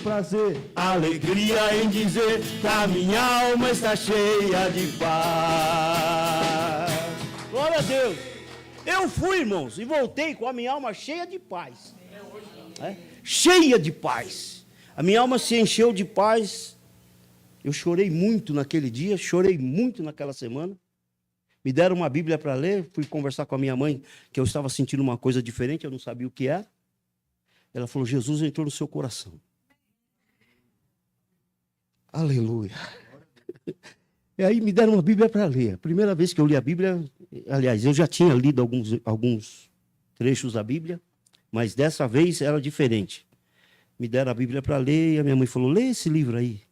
prazer, alegria em dizer que a minha alma está cheia de paz. Glória a Deus. Eu fui, irmãos, e voltei com a minha alma cheia de paz. Cheia de paz. A minha alma se encheu de paz. Eu chorei muito naquele dia, chorei muito naquela semana. Me deram uma Bíblia para ler, fui conversar com a minha mãe, que eu estava sentindo uma coisa diferente, eu não sabia o que era. Ela falou, Jesus entrou no seu coração. Aleluia. E aí me deram uma Bíblia para ler. A primeira vez que eu li a Bíblia, aliás, eu já tinha lido alguns trechos da Bíblia, mas dessa vez era diferente. Me deram a Bíblia para ler e a minha mãe falou, lê esse livro aí,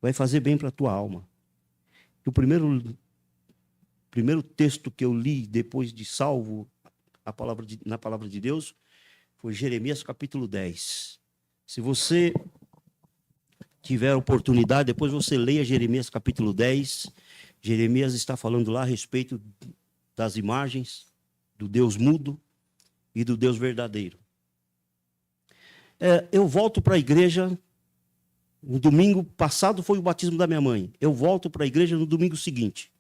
vai fazer bem para a tua alma. E o primeiro texto que eu li depois de salvo na palavra de Deus foi Jeremias capítulo 10. Se você tiver oportunidade, depois você leia Jeremias capítulo 10. Jeremias está falando lá a respeito das imagens, do Deus mudo e do Deus verdadeiro. Eu volto para a igreja, no domingo passado foi o batismo da minha mãe. Eu volto para a igreja no domingo seguinte.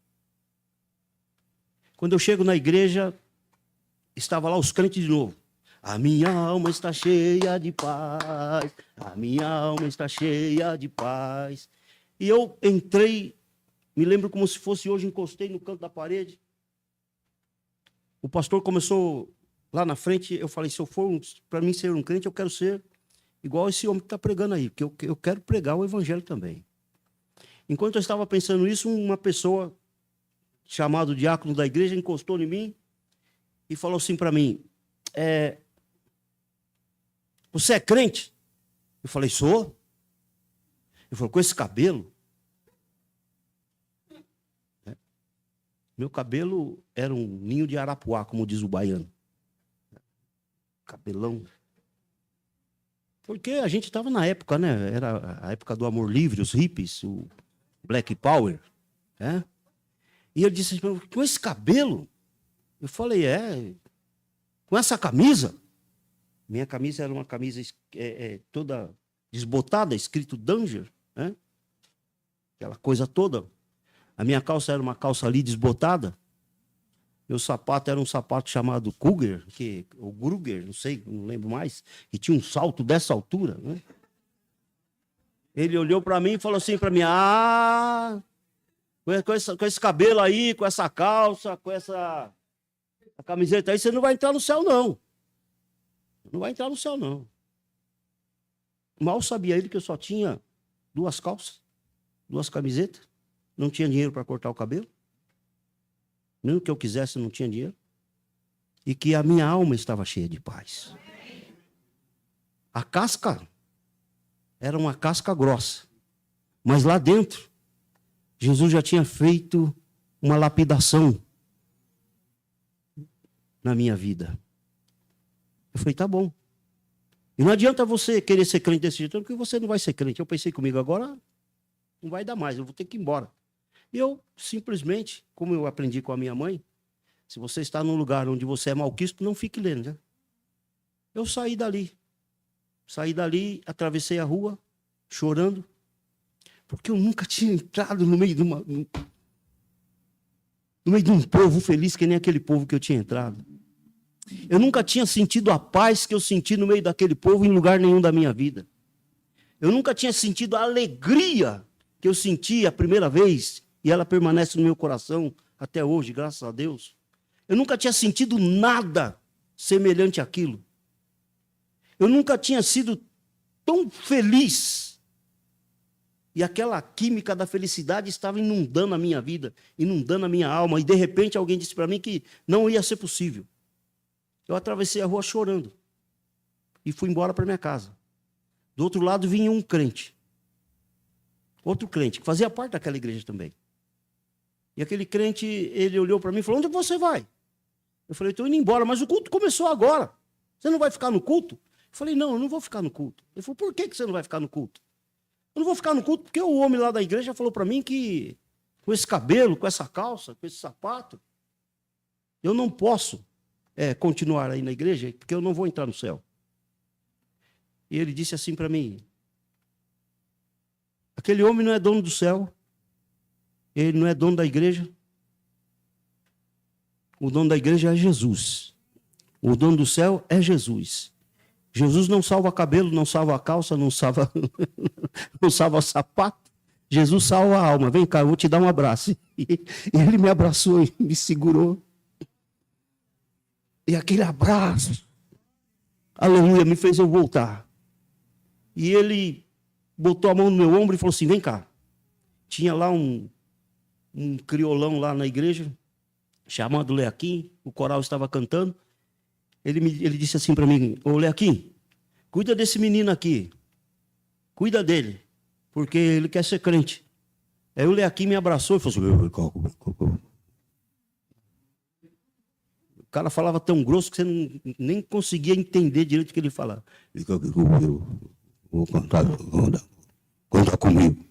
Quando eu chego na igreja, estava lá os crentes de novo. A minha alma está cheia de paz, a minha alma está cheia de paz. E eu entrei, me lembro como se fosse hoje, encostei no canto da parede. O pastor começou lá na frente, eu falei, se eu for para mim ser um crente, eu quero ser igual esse homem que está pregando aí, porque eu quero pregar o evangelho também. Enquanto eu estava pensando isso, uma pessoa, chamado diácono da igreja, encostou em mim e falou assim para mim, você é crente? Eu falei, sou. Ele falou, com esse cabelo? Meu cabelo era um ninho de arapuá, como diz o baiano. Cabelão. Porque a gente estava na época, né? Era a época do amor livre, os hippies, o Black Power. E ele disse assim, com esse cabelo? Eu falei, com essa camisa? Minha camisa era uma camisa toda desbotada, escrito Danger, né? Aquela coisa toda. A minha calça era uma calça ali desbotada. Meu sapato era um sapato chamado Cougar, ou Gruger, não sei, não lembro mais, que tinha um salto dessa altura, né? Ele olhou para mim e falou assim para mim, com esse cabelo aí, com essa calça, com essa camiseta aí, você não vai entrar no céu, não. Não vai entrar no céu, não. Mal sabia ele que eu só tinha 2 calças, 2 camisetas, não tinha dinheiro para cortar o cabelo. Nem o que eu quisesse, não tinha dinheiro. E que a minha alma estava cheia de paz. A casca era uma casca grossa. Mas lá dentro, Jesus já tinha feito uma lapidação na minha vida. Eu falei, tá bom. E não adianta você querer ser crente desse jeito, porque você não vai ser crente. Eu pensei comigo, agora não vai dar mais, eu vou ter que ir embora. E eu simplesmente, como eu aprendi com a minha mãe, se você está num lugar onde você é malquisto, não fique lendo, né? Eu saí dali, atravessei a rua, chorando, porque eu nunca tinha entrado no meio de um povo feliz que nem aquele povo que eu tinha entrado. Eu nunca tinha sentido a paz que eu senti no meio daquele povo em lugar nenhum da minha vida. Eu nunca tinha sentido a alegria que eu senti a primeira vez, e ela permanece no meu coração até hoje, graças a Deus. Eu nunca tinha sentido nada semelhante àquilo. Eu nunca tinha sido tão feliz. E aquela química da felicidade estava inundando a minha vida, inundando a minha alma, e de repente alguém disse para mim que não ia ser possível. Eu atravessei a rua chorando e fui embora para minha casa. Do outro lado vinha um crente. Outro crente, que fazia parte daquela igreja também. E aquele crente, ele olhou para mim e falou, onde você vai? Eu falei, estou indo embora, mas o culto começou agora. Você não vai ficar no culto? Eu falei, não, eu não vou ficar no culto. Ele falou, por que você não vai ficar no culto? Eu não vou ficar no culto porque o homem lá da igreja falou para mim que com esse cabelo, com essa calça, com esse sapato, eu não posso continuar aí na igreja, porque eu não vou entrar no céu. E ele disse assim para mim, Aquele homem não é dono do céu. Ele não é dono da igreja. O dono da igreja é Jesus. O dono do céu é Jesus. Jesus não salva cabelo, não salva calça, não salva, não salva sapato. Jesus salva a alma. Vem cá, eu vou te dar um abraço. E ele me abraçou e me segurou. E aquele abraço, aleluia, me fez eu voltar. E ele botou a mão no meu ombro e falou assim, vem cá. Tinha lá um criolão lá na igreja, chamado Leaquim, o coral estava cantando. Ele disse assim para mim, ô Leaquim, cuida desse menino aqui. Cuida dele, porque ele quer ser crente. Aí o Leaquim me abraçou e falou assim, o cara falava tão grosso que você nem conseguia entender direito o que ele falava. Eu vou cantar, canta comigo.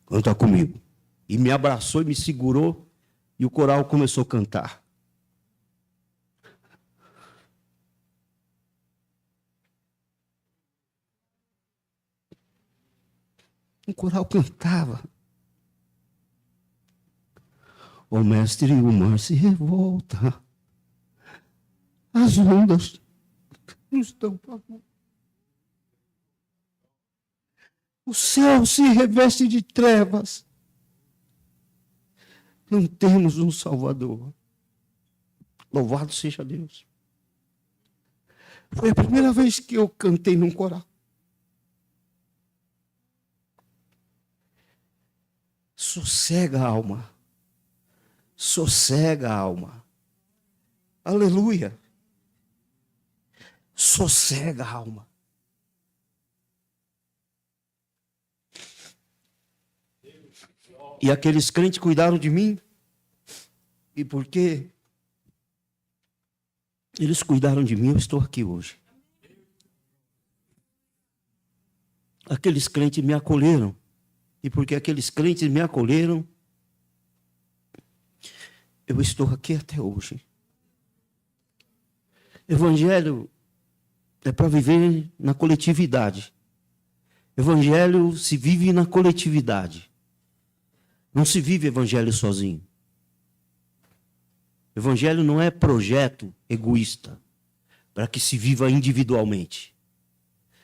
Canta comigo. E me abraçou e me segurou e o coral começou a cantar. O coral cantava. O mestre, o mar se revolta. As ondas nos estão pavor. O céu se reveste de trevas. Não temos um Salvador. Louvado seja Deus. Foi a primeira vez que eu cantei num coral. Sossega a alma. Sossega a alma. Aleluia. Sossega a alma. E aqueles crentes cuidaram de mim. E porque eles cuidaram de mim, eu estou aqui hoje. Aqueles crentes me acolheram. E porque aqueles crentes me acolheram, eu estou aqui até hoje. Evangelho é para viver na coletividade. Evangelho se vive na coletividade. Não se vive evangelho sozinho. Evangelho não é projeto egoísta para que se viva individualmente.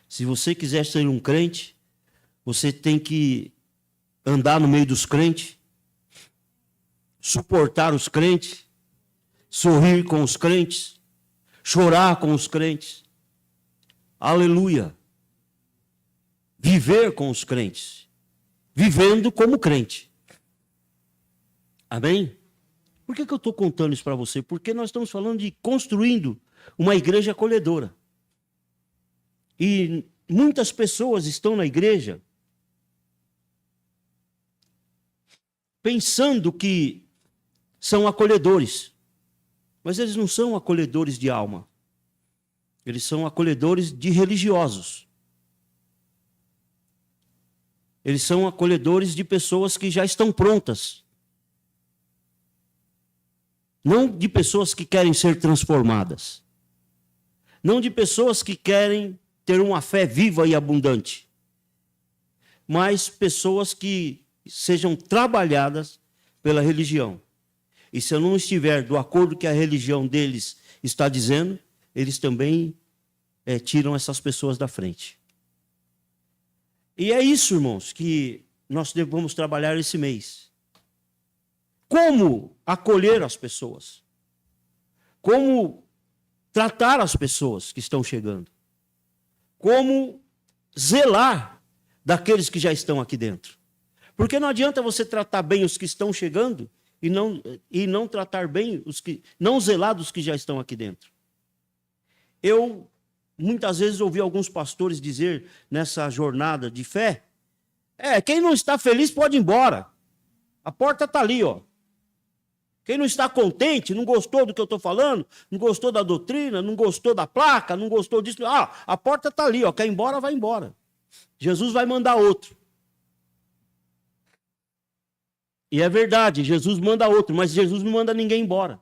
Se você quiser ser um crente, você tem que andar no meio dos crentes, suportar os crentes, sorrir com os crentes, chorar com os crentes. Aleluia. Viver com os crentes, vivendo como crente. Amém? Por que eu estou contando isso para você? Porque nós estamos falando de construindo uma igreja acolhedora. E muitas pessoas estão na igreja pensando que são acolhedores. Mas eles não são acolhedores de alma. Eles são acolhedores de religiosos. Eles são acolhedores de pessoas que já estão prontas. Não de pessoas que querem ser transformadas. Não de pessoas que querem ter uma fé viva e abundante. Mas pessoas que sejam trabalhadas pela religião. E se eu não estiver do acordo que a religião deles está dizendo, eles também tiram essas pessoas da frente. E é isso, irmãos, que nós devemos trabalhar esse mês. Como acolher as pessoas? Como tratar as pessoas que estão chegando? Como zelar daqueles que já estão aqui dentro? Porque não adianta você tratar bem os que estão chegando e não tratar bem os que não zelar dos que já estão aqui dentro. Eu muitas vezes ouvi alguns pastores dizer nessa jornada de fé, quem não está feliz pode ir embora. A porta está ali, ó. Quem não está contente, não gostou do que eu estou falando, não gostou da doutrina, não gostou da placa, não gostou disso, a porta está ali, ó. Quer ir embora, vai embora. Jesus vai mandar outro. E é verdade, Jesus manda outro, mas Jesus não manda ninguém embora.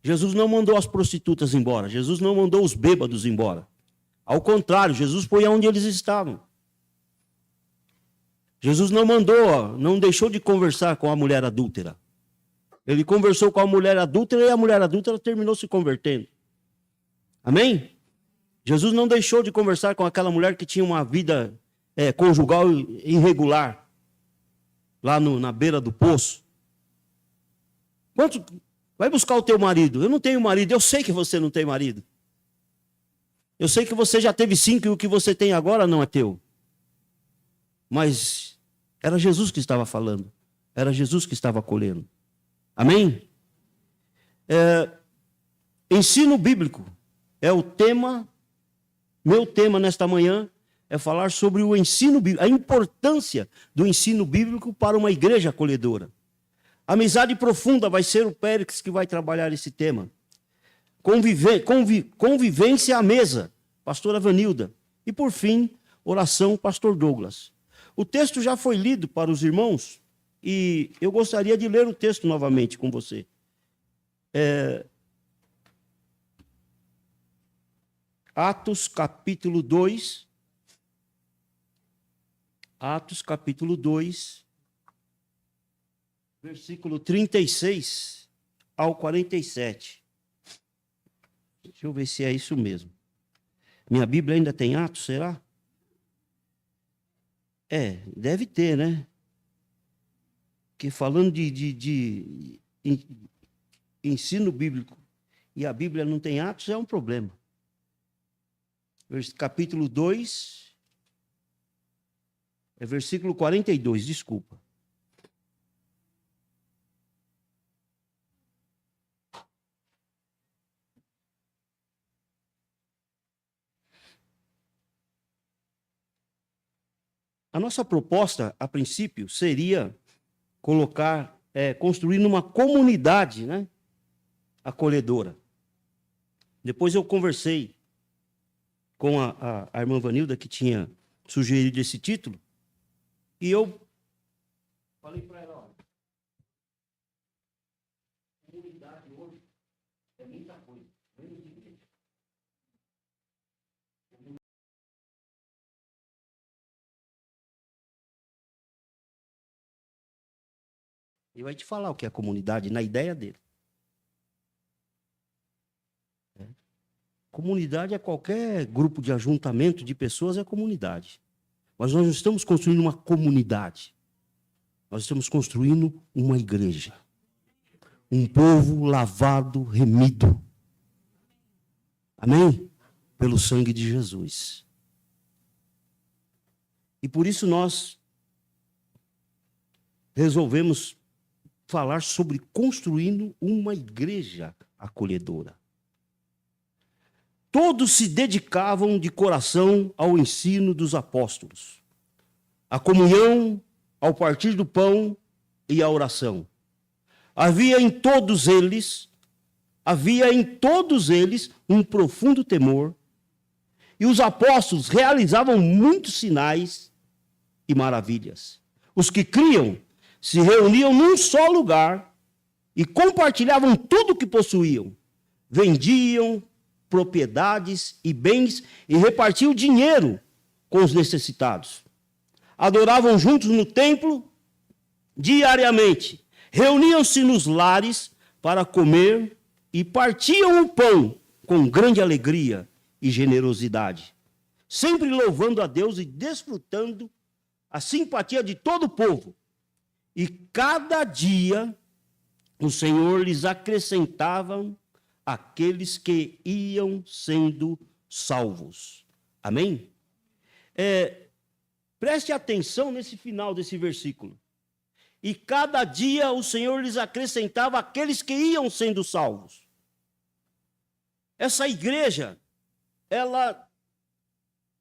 Jesus não mandou as prostitutas embora, Jesus não mandou os bêbados embora. Ao contrário, Jesus foi aonde eles estavam. Jesus não mandou, não deixou de conversar com a mulher adúltera. Ele conversou com a mulher adúltera e a mulher adúltera terminou se convertendo. Amém? Jesus não deixou de conversar com aquela mulher que tinha uma vida conjugal irregular, lá na beira do poço. Vai buscar o teu marido. Eu não tenho marido. Eu sei que você não tem marido. Eu sei que você já teve 5 e o que você tem agora não é teu. Mas era Jesus que estava falando. Era Jesus que estava acolhendo. Amém? Ensino bíblico é o tema. Meu tema nesta manhã é falar sobre o ensino bíblico, a importância do ensino bíblico para uma igreja acolhedora. Amizade profunda vai ser o Périx que vai trabalhar esse tema. Convivência à mesa, pastora Vanilda. E por fim, oração, pastor Douglas. O texto já foi lido para os irmãos e eu gostaria de ler o texto novamente com você. Atos capítulo 2. Atos capítulo 2, versículo 36 ao 47. Deixa eu ver se é isso mesmo. Minha Bíblia ainda tem Atos, será? Deve ter, né? Porque falando de ensino bíblico e a Bíblia não tem Atos, é um problema. Capítulo 2, versículo 42, desculpa. A nossa proposta, a princípio, seria construir uma comunidade, né, acolhedora. Depois eu conversei com a irmã Vanilda, que tinha sugerido esse título, e eu falei para ela, olha, comunidade hoje é muita coisa. Ele vai te falar o que é comunidade, na ideia dele. Comunidade é qualquer grupo de ajuntamento de pessoas, é comunidade. Mas nós não estamos construindo uma comunidade. Nós estamos construindo uma igreja. Um povo lavado, remido. Amém? Pelo sangue de Jesus. E por isso nós resolvemos falar sobre construindo uma igreja acolhedora. Todos se dedicavam de coração ao ensino dos apóstolos, à comunhão, ao partir do pão e à oração. Havia em todos eles um profundo temor, e os apóstolos realizavam muitos sinais e maravilhas. Os que criam se reuniam num só lugar e compartilhavam tudo o que possuíam. Vendiam propriedades e bens e repartiam dinheiro com os necessitados. Adoravam juntos no templo diariamente. Reuniam-se nos lares para comer e partiam o pão com grande alegria e generosidade, sempre louvando a Deus e desfrutando a simpatia de todo o povo. E cada dia o Senhor lhes acrescentava aqueles que iam sendo salvos. Amém? Preste atenção nesse final desse versículo. E cada dia o Senhor lhes acrescentava aqueles que iam sendo salvos. Essa igreja, ela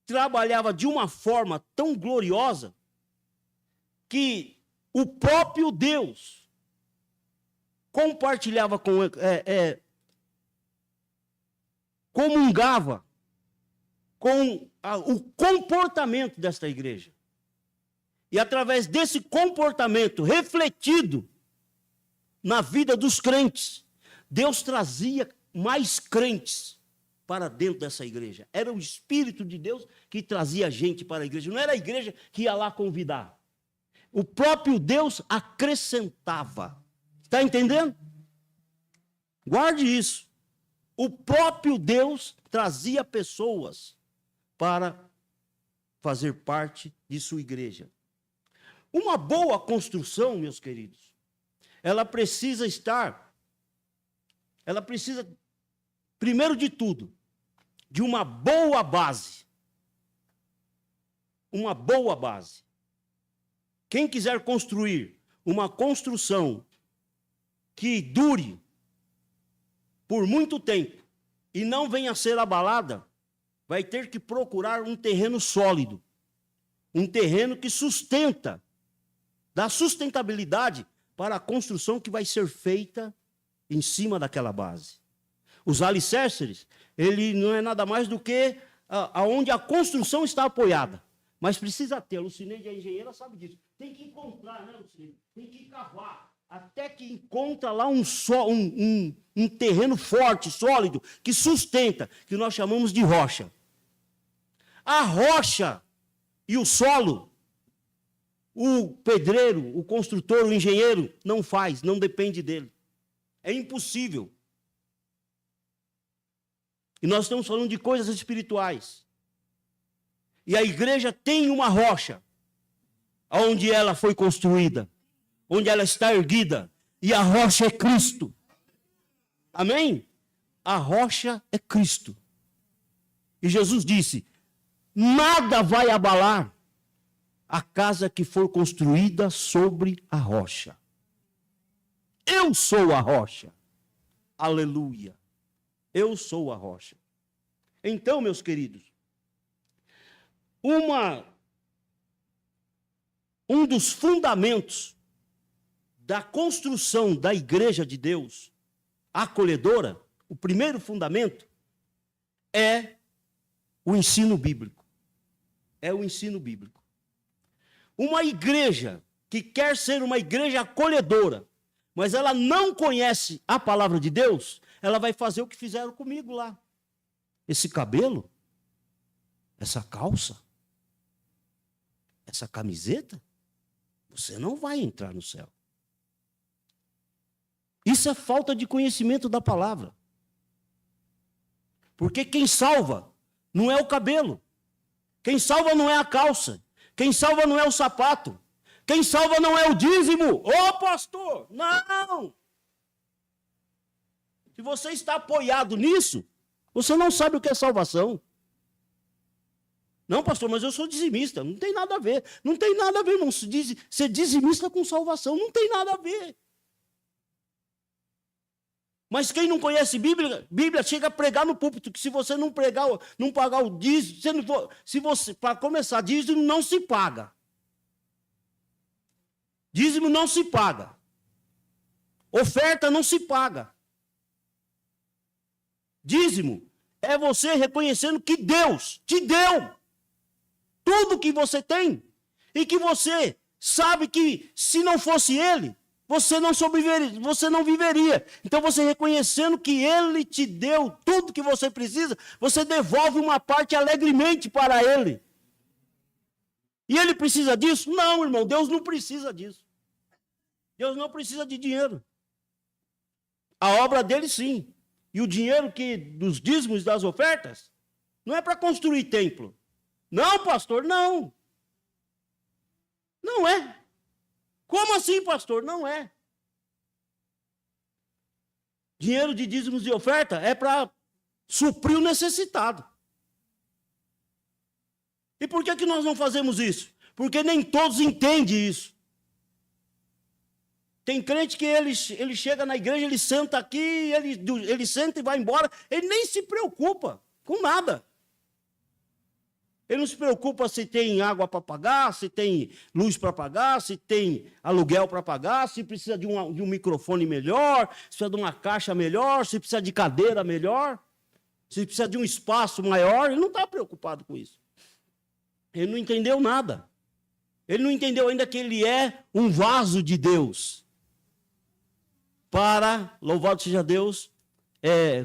trabalhava de uma forma tão gloriosa que o próprio Deus compartilhava comungava com o comportamento desta igreja. E através desse comportamento refletido na vida dos crentes, Deus trazia mais crentes para dentro dessa igreja. Era o Espírito de Deus que trazia gente para a igreja. Não era a igreja que ia lá convidar. O próprio Deus acrescentava. Está entendendo? Guarde isso. O próprio Deus trazia pessoas para fazer parte de sua igreja. Uma boa construção, meus queridos, ela precisa, primeiro de tudo, de uma boa base. Uma boa base. Quem quiser construir uma construção que dure por muito tempo e não venha a ser abalada, vai ter que procurar um terreno sólido, um terreno que sustenta, dá sustentabilidade para a construção que vai ser feita em cima daquela base. Os alicerces, ele não é nada mais do que aonde a construção está apoiada, mas precisa ter. A Lucineide, a engenheira, sabe disso. Tem que encontrar, né, Lucineide? Tem que cavar até que encontra lá um terreno forte, sólido, que sustenta, que nós chamamos de rocha. A rocha e o solo, o pedreiro, o construtor, o engenheiro, não faz, não depende dele. É impossível. E nós estamos falando de coisas espirituais. E a igreja tem uma rocha, onde ela foi construída, onde ela está erguida, e a rocha é Cristo. Amém? A rocha é Cristo. E Jesus disse: nada vai abalar a casa que for construída sobre a rocha. Eu sou a rocha. Aleluia. Eu sou a rocha. Então, meus queridos, um dos fundamentos da construção da igreja de Deus, acolhedora, o primeiro fundamento é o ensino bíblico. É o ensino bíblico. Uma igreja que quer ser uma igreja acolhedora, mas ela não conhece a palavra de Deus, ela vai fazer o que fizeram comigo lá. Esse cabelo, essa calça, essa camiseta, você não vai entrar no céu. Isso é falta de conhecimento da palavra. Porque quem salva não é o cabelo. Quem salva não é a calça. Quem salva não é o sapato. Quem salva não é o dízimo. Ô, pastor, não! Se você está apoiado nisso, você não sabe o que é salvação. Não, pastor, mas eu sou dizimista. Não tem nada a ver. Não tem nada a ver, não. Ser dizimista com salvação não tem nada a ver. Mas quem não conhece Bíblia chega a pregar no púlpito, que se você não pregar, não pagar o dízimo, para começar, dízimo não se paga. Dízimo não se paga. Oferta não se paga. Dízimo é você reconhecendo que Deus te deu tudo que você tem e que você sabe que se não fosse Ele, você não viveria. Então, você reconhecendo que Ele te deu tudo que você precisa, você devolve uma parte alegremente para Ele. E Ele precisa disso? Não, irmão, Deus não precisa disso. Deus não precisa de dinheiro. A obra dele, sim. E o dinheiro dos dízimos e das ofertas não é para construir templo. Não, pastor, não. Não é. Como assim, pastor? Não é. Dinheiro de dízimos e oferta é para suprir o necessitado. E por que nós não fazemos isso? Porque nem todos entendem isso. Tem crente que ele chega na igreja, ele senta aqui, ele senta e vai embora, ele nem se preocupa com nada. Ele não se preocupa se tem água para pagar, se tem luz para pagar, se tem aluguel para pagar, se precisa de um microfone melhor, se precisa de uma caixa melhor, se precisa de cadeira melhor, se precisa de um espaço maior. Ele não está preocupado com isso. Ele não entendeu nada. Ele não entendeu ainda que ele é um vaso de Deus para, louvado seja Deus,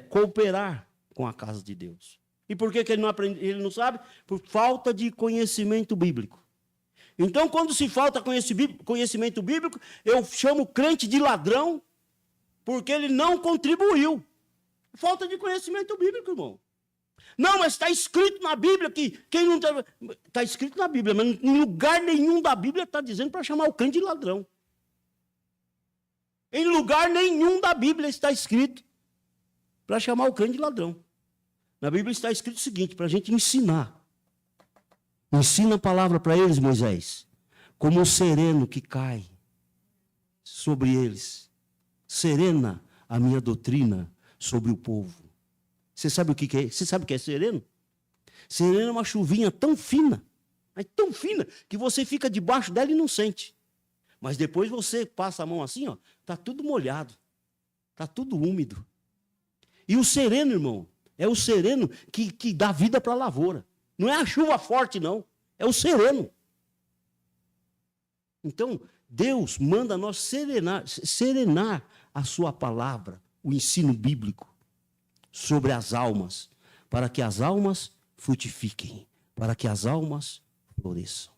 cooperar com a casa de Deus. E por que ele não aprende, ele não sabe? Por falta de conhecimento bíblico. Então, quando se falta conhecimento bíblico, eu chamo o crente de ladrão, porque ele não contribuiu. Falta de conhecimento bíblico, irmão. Não, mas está escrito na Bíblia que quem não... Está escrito na Bíblia, mas em lugar nenhum da Bíblia está dizendo para chamar o crente de ladrão. Em lugar nenhum da Bíblia está escrito para chamar o crente de ladrão. Na Bíblia está escrito o seguinte, para a gente ensinar. Ensina a palavra para eles, Moisés, como um sereno que cai sobre eles. Serena a minha doutrina sobre o povo. Você sabe o que é? Você sabe o que é sereno? Sereno é uma chuvinha tão fina, mas tão fina, que você fica debaixo dela e não sente. Mas depois você passa a mão assim, ó, está tudo molhado, está tudo úmido. E o sereno, irmão, é o sereno que dá vida para a lavoura. Não é a chuva forte, não. É o sereno. Então, Deus manda nós serenar a sua palavra, o ensino bíblico, sobre as almas, para que as almas frutifiquem, para que as almas floresçam.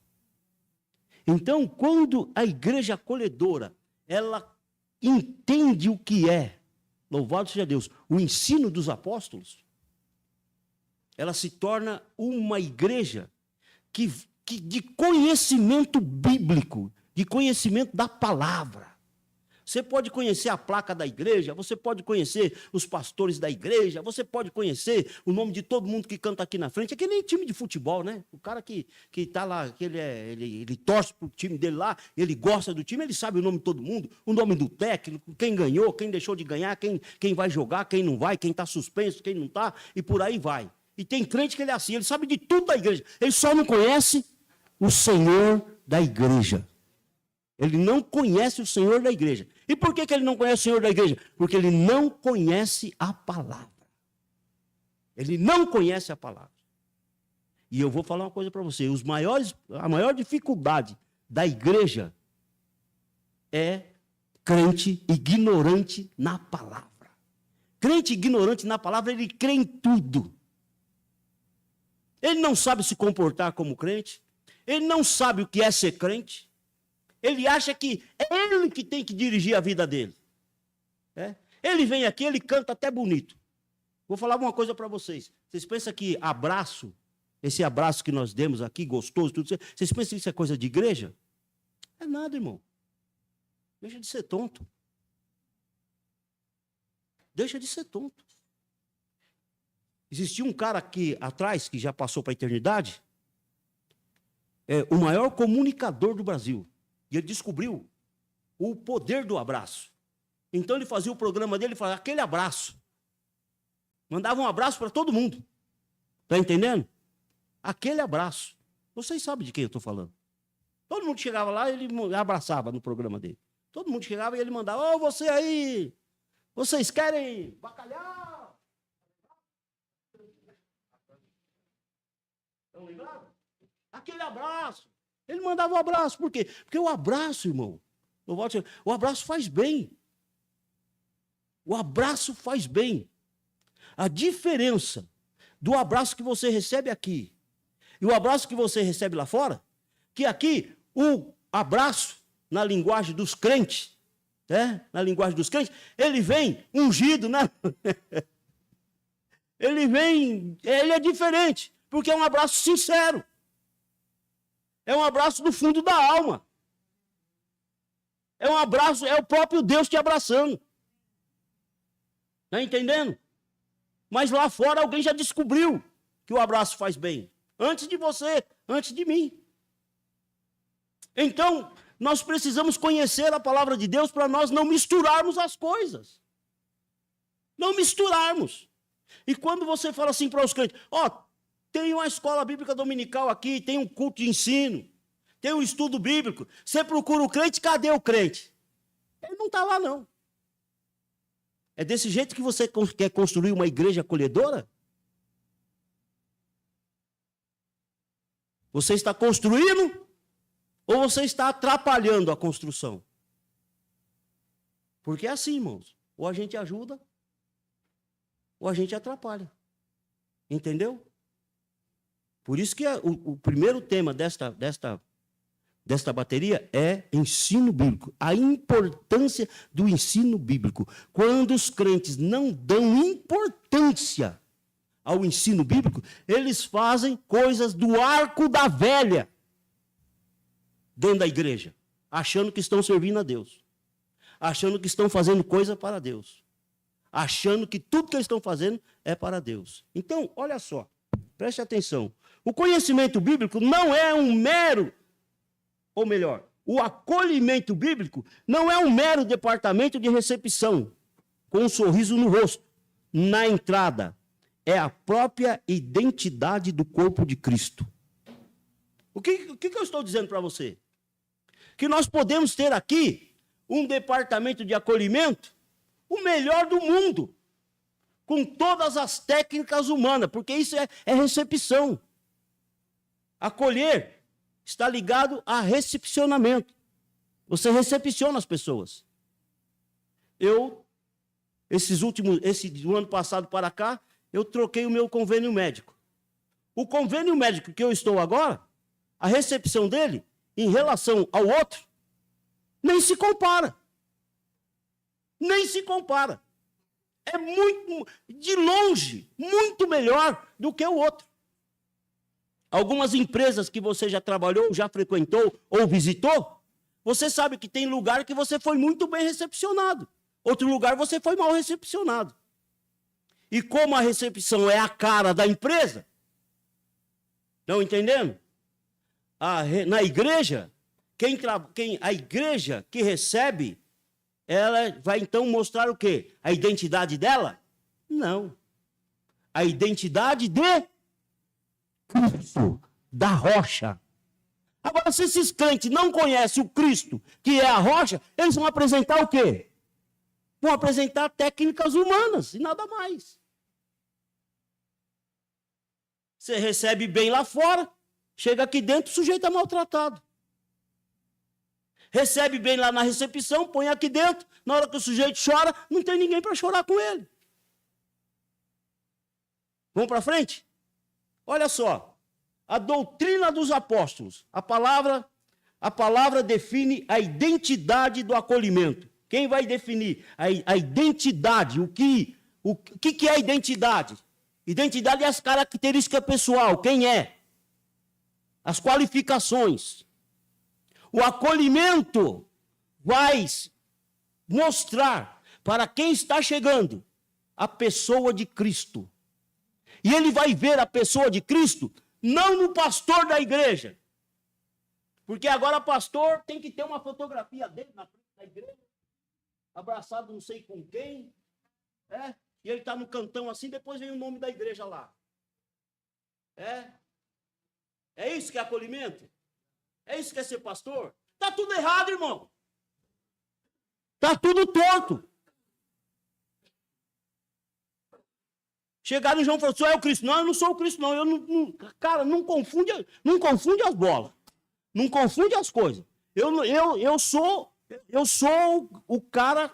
Então, quando a igreja acolhedora, ela entende o que é, louvado seja Deus, o ensino dos apóstolos, ela se torna uma igreja que de conhecimento bíblico, de conhecimento da palavra. Você pode conhecer a placa da igreja, você pode conhecer os pastores da igreja, você pode conhecer o nome de todo mundo que canta aqui na frente. É que nem time de futebol, né? O cara que está lá, que ele torce para o time dele lá, ele gosta do time, ele sabe o nome de todo mundo, o nome do técnico, quem ganhou, quem deixou de ganhar, quem vai jogar, quem não vai, quem está suspenso, quem não está, e por aí vai. E tem crente que ele é assim, ele sabe de tudo da igreja, ele só não conhece o Senhor da igreja. Ele não conhece o Senhor da igreja. E por que ele não conhece o Senhor da igreja? Porque ele não conhece a palavra. Ele não conhece a palavra. E eu vou falar uma coisa para você. A maior dificuldade da igreja é crente ignorante na palavra. Crente ignorante na palavra, ele crê em tudo. Ele não sabe se comportar como crente. Ele não sabe o que é ser crente. Ele acha que é ele que tem que dirigir a vida dele. Ele vem aqui, ele canta até bonito. Vou falar uma coisa para vocês. Vocês pensam que abraço, esse abraço que nós demos aqui, gostoso, tudo isso, vocês pensam que isso é coisa de igreja? É nada, irmão. Deixa de ser tonto. Deixa de ser tonto. Existia um cara aqui atrás, que já passou para a eternidade, o maior comunicador do Brasil. E ele descobriu o poder do abraço. Então ele fazia o programa dele e falava, aquele abraço. Mandava um abraço para todo mundo. Está entendendo? Aquele abraço. Vocês sabem de quem eu estou falando. Todo mundo chegava lá e ele abraçava no programa dele. Todo mundo chegava e ele mandava, você aí, vocês querem bacalhau? Estão ligados? Aquele abraço. Ele mandava um abraço. Por quê? Porque o abraço, irmão, o abraço faz bem. O abraço faz bem. A diferença do abraço que você recebe aqui e o abraço que você recebe lá fora, que aqui o abraço, na linguagem dos crentes, na linguagem dos crentes, ele vem ungido, né? Ele é diferente, porque é um abraço sincero. É um abraço do fundo da alma. É um abraço, é o próprio Deus te abraçando. Está entendendo? Mas lá fora alguém já descobriu que o abraço faz bem. Antes de você, antes de mim. Então, nós precisamos conhecer a palavra de Deus para nós não misturarmos as coisas. Não misturarmos. E quando você fala assim para os crentes, tem uma escola bíblica dominical aqui, tem um culto de ensino, tem um estudo bíblico. Você procura o crente, cadê o crente? Ele não está lá, não. É desse jeito que você quer construir uma igreja acolhedora? Você está construindo ou você está atrapalhando a construção? Porque é assim, irmãos. Ou a gente ajuda, ou a gente atrapalha. Entendeu? Por isso que o primeiro tema desta desta bateria é ensino bíblico. A importância do ensino bíblico. Quando os crentes não dão importância ao ensino bíblico, eles fazem coisas do arco da velha dentro da igreja, achando que estão servindo a Deus, achando que estão fazendo coisa para Deus, achando que tudo que eles estão fazendo é para Deus. Então, olha só, preste atenção. O conhecimento bíblico não é um mero, ou melhor, o acolhimento bíblico não é um mero departamento de recepção, com um sorriso no rosto, na entrada. É a própria identidade do corpo de Cristo. O que eu estou dizendo para você? Que nós podemos ter aqui um departamento de acolhimento, o melhor do mundo, com todas as técnicas humanas, porque isso é recepção. Acolher está ligado a recepcionamento. Você recepciona as pessoas. Do ano passado para cá, eu troquei o meu convênio médico. O convênio médico que eu estou agora, a recepção dele, em relação ao outro, nem se compara. Nem se compara. É muito, de longe, muito melhor do que o outro. Algumas empresas que você já trabalhou, já frequentou ou visitou, você sabe que tem lugar que você foi muito bem recepcionado. Outro lugar você foi mal recepcionado. E como a recepção é a cara da empresa, estão entendendo? Na igreja, a igreja que recebe, ela vai então mostrar o quê? A identidade dela? Não. A identidade de Cristo, da rocha. Agora, se esses crentes não conhecem o Cristo, que é a rocha, eles vão apresentar o quê? Vão apresentar técnicas humanas e nada mais. Você recebe bem lá fora, chega aqui dentro, o sujeito é maltratado. Recebe bem lá na recepção, põe aqui dentro, na hora que o sujeito chora, não tem ninguém para chorar com ele. Vamos para frente? Olha só, a doutrina dos apóstolos, a palavra define a identidade do acolhimento. Quem vai definir a identidade? O que é a identidade? Identidade é as características pessoais. Quem é? As qualificações. O acolhimento vai mostrar para quem está chegando a pessoa de Cristo. E ele vai ver a pessoa de Cristo não no pastor da igreja. Porque agora pastor tem que ter uma fotografia dele na frente da igreja, abraçado não sei com quem, e ele está no cantão assim, depois vem o nome da igreja lá. É isso que é acolhimento? É isso que é ser pastor? Está tudo errado, irmão. Está tudo torto. Chegaram em João e falaram, o senhor é o Cristo? Não, eu não sou o Cristo, não. Cara, não confunde as bolas. Não confunde as coisas. Eu sou o cara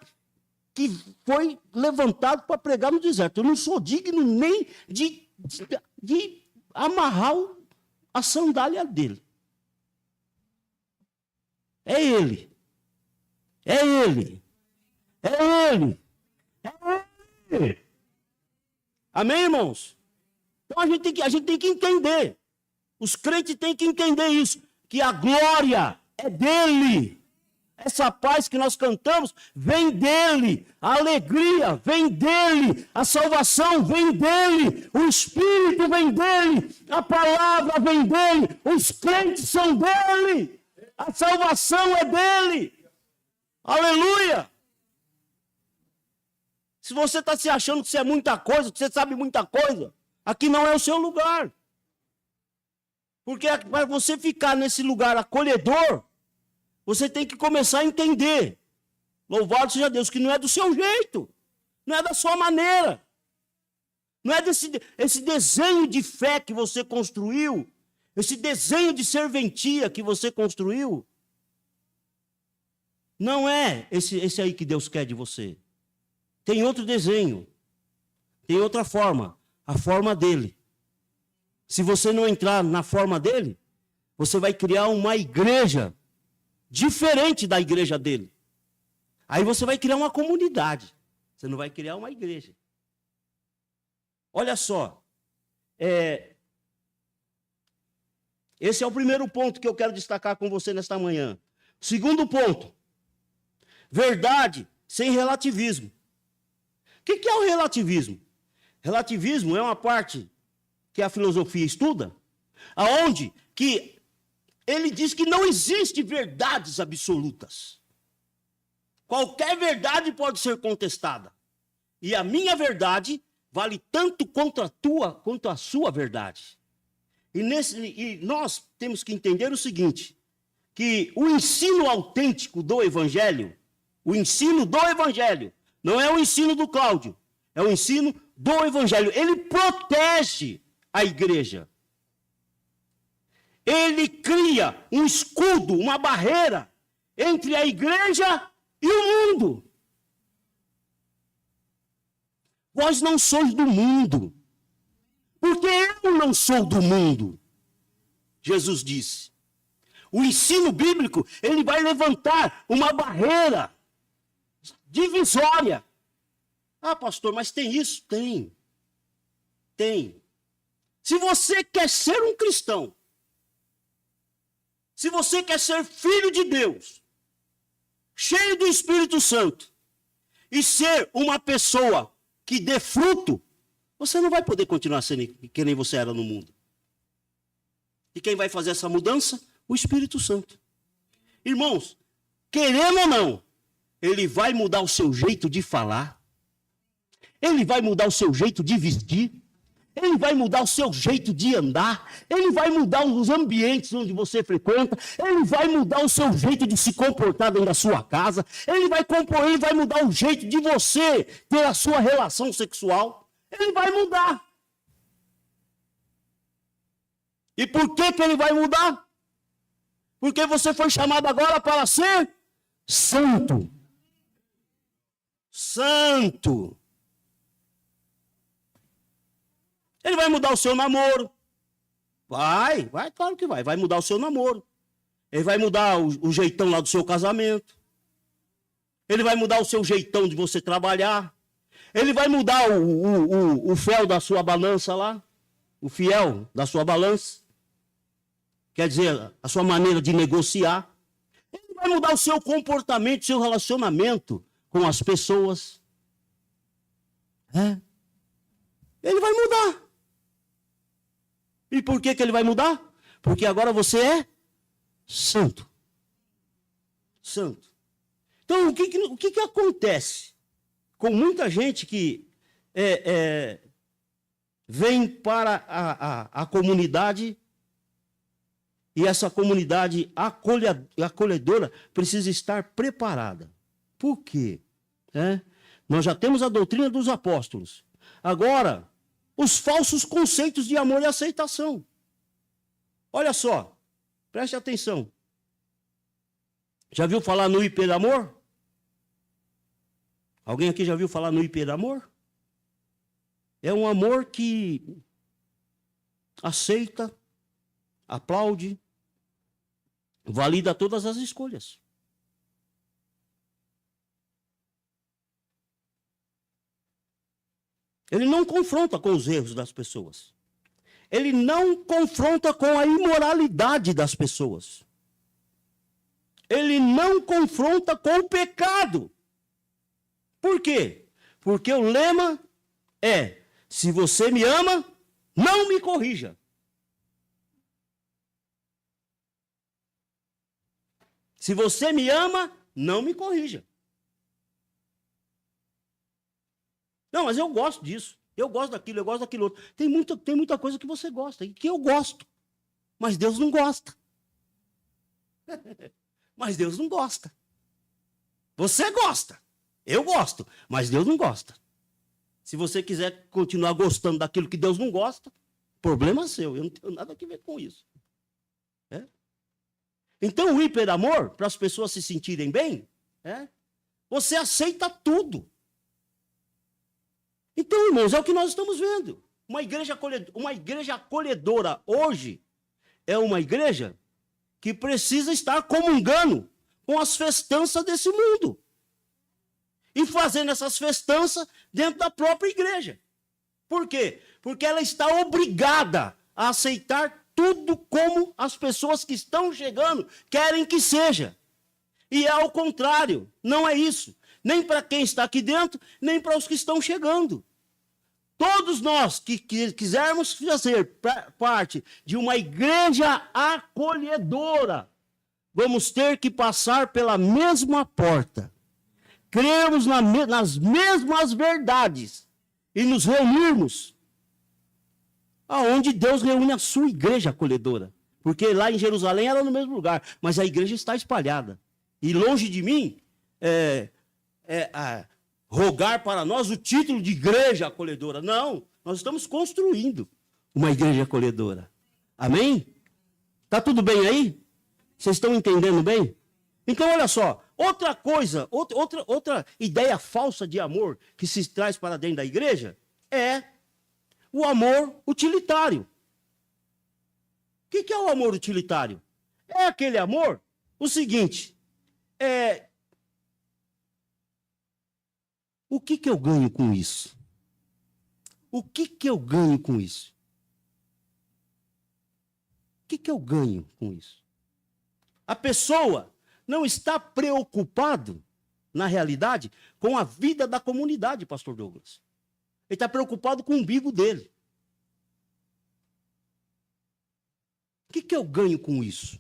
que foi levantado para pregar no deserto. Eu não sou digno nem de amarrar a sandália dele. É ele. É ele. É ele. É ele. Amém, irmãos? Então a gente tem que entender. Os crentes têm que entender isso. Que a glória é dele. Essa paz que nós cantamos vem dele. A alegria vem dele. A salvação vem dele. O Espírito vem dele. A palavra vem dele. Os crentes são dele. A salvação é dele. Aleluia. Se você está se achando que você é muita coisa, que você sabe muita coisa, aqui não é o seu lugar. Porque para você ficar nesse lugar acolhedor, você tem que começar a entender. Louvado seja Deus, que não é do seu jeito. Não é da sua maneira. Não é esse desenho de fé que você construiu, esse desenho de serventia que você construiu. Não é esse aí que Deus quer de você. Tem outro desenho. Tem outra forma. A forma dele. Se você não entrar na forma dele, você vai criar uma igreja diferente da igreja dele. Aí você vai criar uma comunidade. Você não vai criar uma igreja. Olha só. Esse é o primeiro ponto que eu quero destacar com você nesta manhã. Segundo ponto. Verdade sem relativismo. O que é o relativismo? Relativismo é uma parte que a filosofia estuda, aonde que ele diz que não existe verdades absolutas. Qualquer verdade pode ser contestada. E a minha verdade vale tanto quanto a sua verdade. E nós temos que entender o seguinte, que o ensino autêntico do Evangelho, não é o ensino do Cláudio, é o ensino do Evangelho. Ele protege a igreja. Ele cria um escudo, uma barreira entre a igreja e o mundo. Vós não sois do mundo, porque eu não sou do mundo. Jesus disse. O ensino bíblico, ele vai levantar uma barreira divisória. Ah, pastor, mas tem isso? Tem. Tem. Se você quer ser um cristão, se você quer ser filho de Deus, cheio do Espírito Santo, e ser uma pessoa que dê fruto, você não vai poder continuar sendo que nem você era no mundo. E quem vai fazer essa mudança? O Espírito Santo. Irmãos, querendo ou não, ele vai mudar o seu jeito de falar, ele vai mudar o seu jeito de vestir, ele vai mudar o seu jeito de andar, ele vai mudar os ambientes onde você frequenta, ele vai mudar o seu jeito de se comportar dentro da sua casa, ele vai mudar o jeito de você ter a sua relação sexual, ele vai mudar. E por que ele vai mudar? Porque você foi chamado agora para ser santo. Santo. Ele vai mudar o seu namoro. Vai, claro que vai. Vai mudar o seu namoro. Ele vai mudar o jeitão lá do seu casamento. Ele vai mudar o seu jeitão de você trabalhar. Ele vai mudar o fiel da sua balança lá. O fiel da sua balança. Quer dizer, a sua maneira de negociar. Ele vai mudar o seu comportamento, o seu relacionamento com as pessoas. Ele vai mudar. E por que ele vai mudar? Porque agora você é santo. Santo. Então, o que acontece com muita gente que vem para a comunidade e essa comunidade acolhedora precisa estar preparada. Por quê? Nós já temos a doutrina dos apóstolos. Agora, os falsos conceitos de amor e aceitação. Olha só, preste atenção. Já viu falar no hiperamor? Alguém aqui já viu falar no hiperamor? É um amor que aceita, aplaude, valida todas as escolhas. Ele não confronta com os erros das pessoas. Ele não confronta com a imoralidade das pessoas. Ele não confronta com o pecado. Por quê? Porque o lema é: se você me ama, não me corrija. Se você me ama, não me corrija. Não, mas eu gosto disso. Eu gosto daquilo, eu gosto daquilo outro. Tem muita coisa que você gosta e que eu gosto. Mas Deus não gosta. Mas Deus não gosta. Você gosta. Eu gosto. Mas Deus não gosta. Se você quiser continuar gostando daquilo que Deus não gosta, problema seu. Eu não tenho nada a ver com isso. Então, o hiperamor, para as pessoas se sentirem bem, você aceita tudo. Então, irmãos, é o que nós estamos vendo. Uma igreja acolhedora hoje é uma igreja que precisa estar comungando com as festanças desse mundo. E fazendo essas festanças dentro da própria igreja. Por quê? Porque ela está obrigada a aceitar tudo como as pessoas que estão chegando querem que seja. E é ao contrário, não é isso. Nem para quem está aqui dentro, nem para os que estão chegando. Todos nós que quisermos fazer parte de uma igreja acolhedora, vamos ter que passar pela mesma porta. Crermos nas mesmas verdades e nos reunirmos aonde Deus reúne a sua igreja acolhedora. Porque lá em Jerusalém era no mesmo lugar, mas a igreja está espalhada. E longe de mim rogar para nós o título de igreja acolhedora. Não, nós estamos construindo uma igreja acolhedora. Amém? Está tudo bem aí? Vocês estão entendendo bem? Então, olha só, outra coisa, outra ideia falsa de amor que se traz para dentro da igreja é o amor utilitário. O que é o amor utilitário? É aquele amor, o seguinte, o que eu ganho com isso? O que eu ganho com isso? O que eu ganho com isso? A pessoa não está preocupado, na realidade, com a vida da comunidade, pastor Douglas. Ele está preocupado com o umbigo dele. O que eu ganho com isso?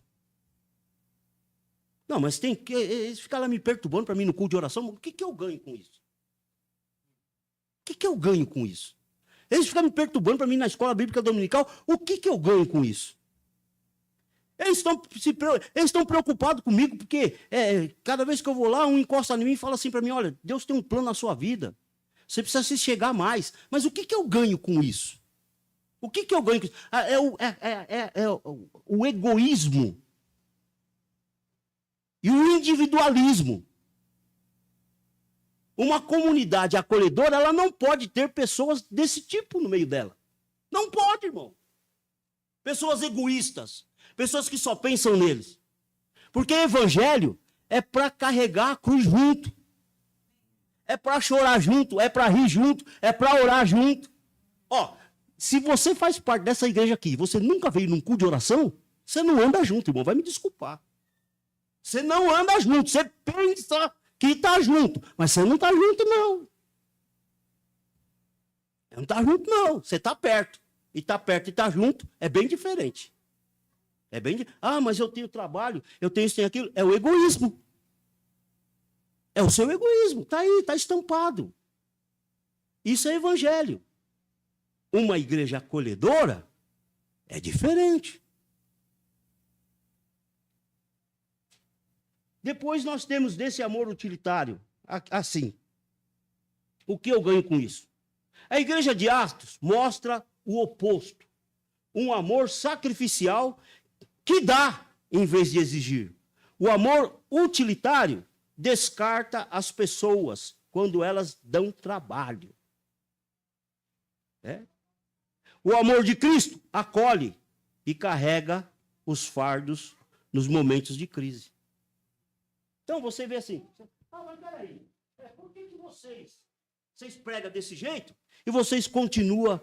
Não, mas tem que... Eles ficam lá me perturbando para mim no culto de oração. O que eu ganho com isso? O que eu ganho com isso? Eles ficam me perturbando para mim na escola bíblica dominical. O que eu ganho com isso? Eles estão preocupados comigo, porque cada vez que eu vou lá, um encosta em mim e fala assim para mim, olha, Deus tem um plano na sua vida. Você precisa se chegar mais. Mas o que eu ganho com isso? O que eu ganho com isso? O egoísmo e o individualismo. Uma comunidade acolhedora, ela não pode ter pessoas desse tipo no meio dela. Não pode, irmão. Pessoas egoístas. Pessoas que só pensam neles. Porque evangelho é para carregar a cruz junto. É para chorar junto, é para rir junto, é para orar junto. Ó, se você faz parte dessa igreja aqui, você nunca veio num culto de oração, você não anda junto, irmão, vai me desculpar. Você não anda junto, você pensa que está junto, mas você não está junto, não. Não está junto, não. Você está perto. E está perto e está junto é bem diferente. Mas eu tenho trabalho, eu tenho isso, tenho aquilo. É o egoísmo. É o seu egoísmo. Está aí, está estampado. Isso é evangelho. Uma igreja acolhedora é diferente. Depois nós temos desse amor utilitário, assim. O que eu ganho com isso? A igreja de Atos mostra o oposto. Um amor sacrificial que dá em vez de exigir. O amor utilitário descarta as pessoas quando elas dão trabalho. O amor de Cristo acolhe e carrega os fardos nos momentos de crise. Então você vê assim, mas peraí, por que vocês pregam desse jeito e vocês continuam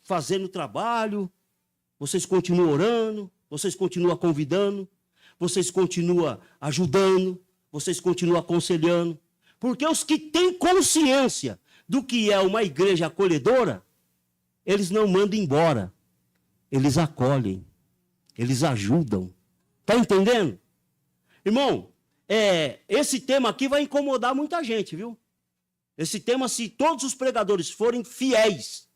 fazendo trabalho, vocês continuam orando, vocês continuam convidando, vocês continuam ajudando, vocês continuam aconselhando? Porque os que têm consciência do que é uma igreja acolhedora, eles não mandam embora, eles acolhem, eles ajudam. Está entendendo? Irmão, esse tema aqui vai incomodar muita gente, viu? Esse tema, se todos os pregadores forem fiéis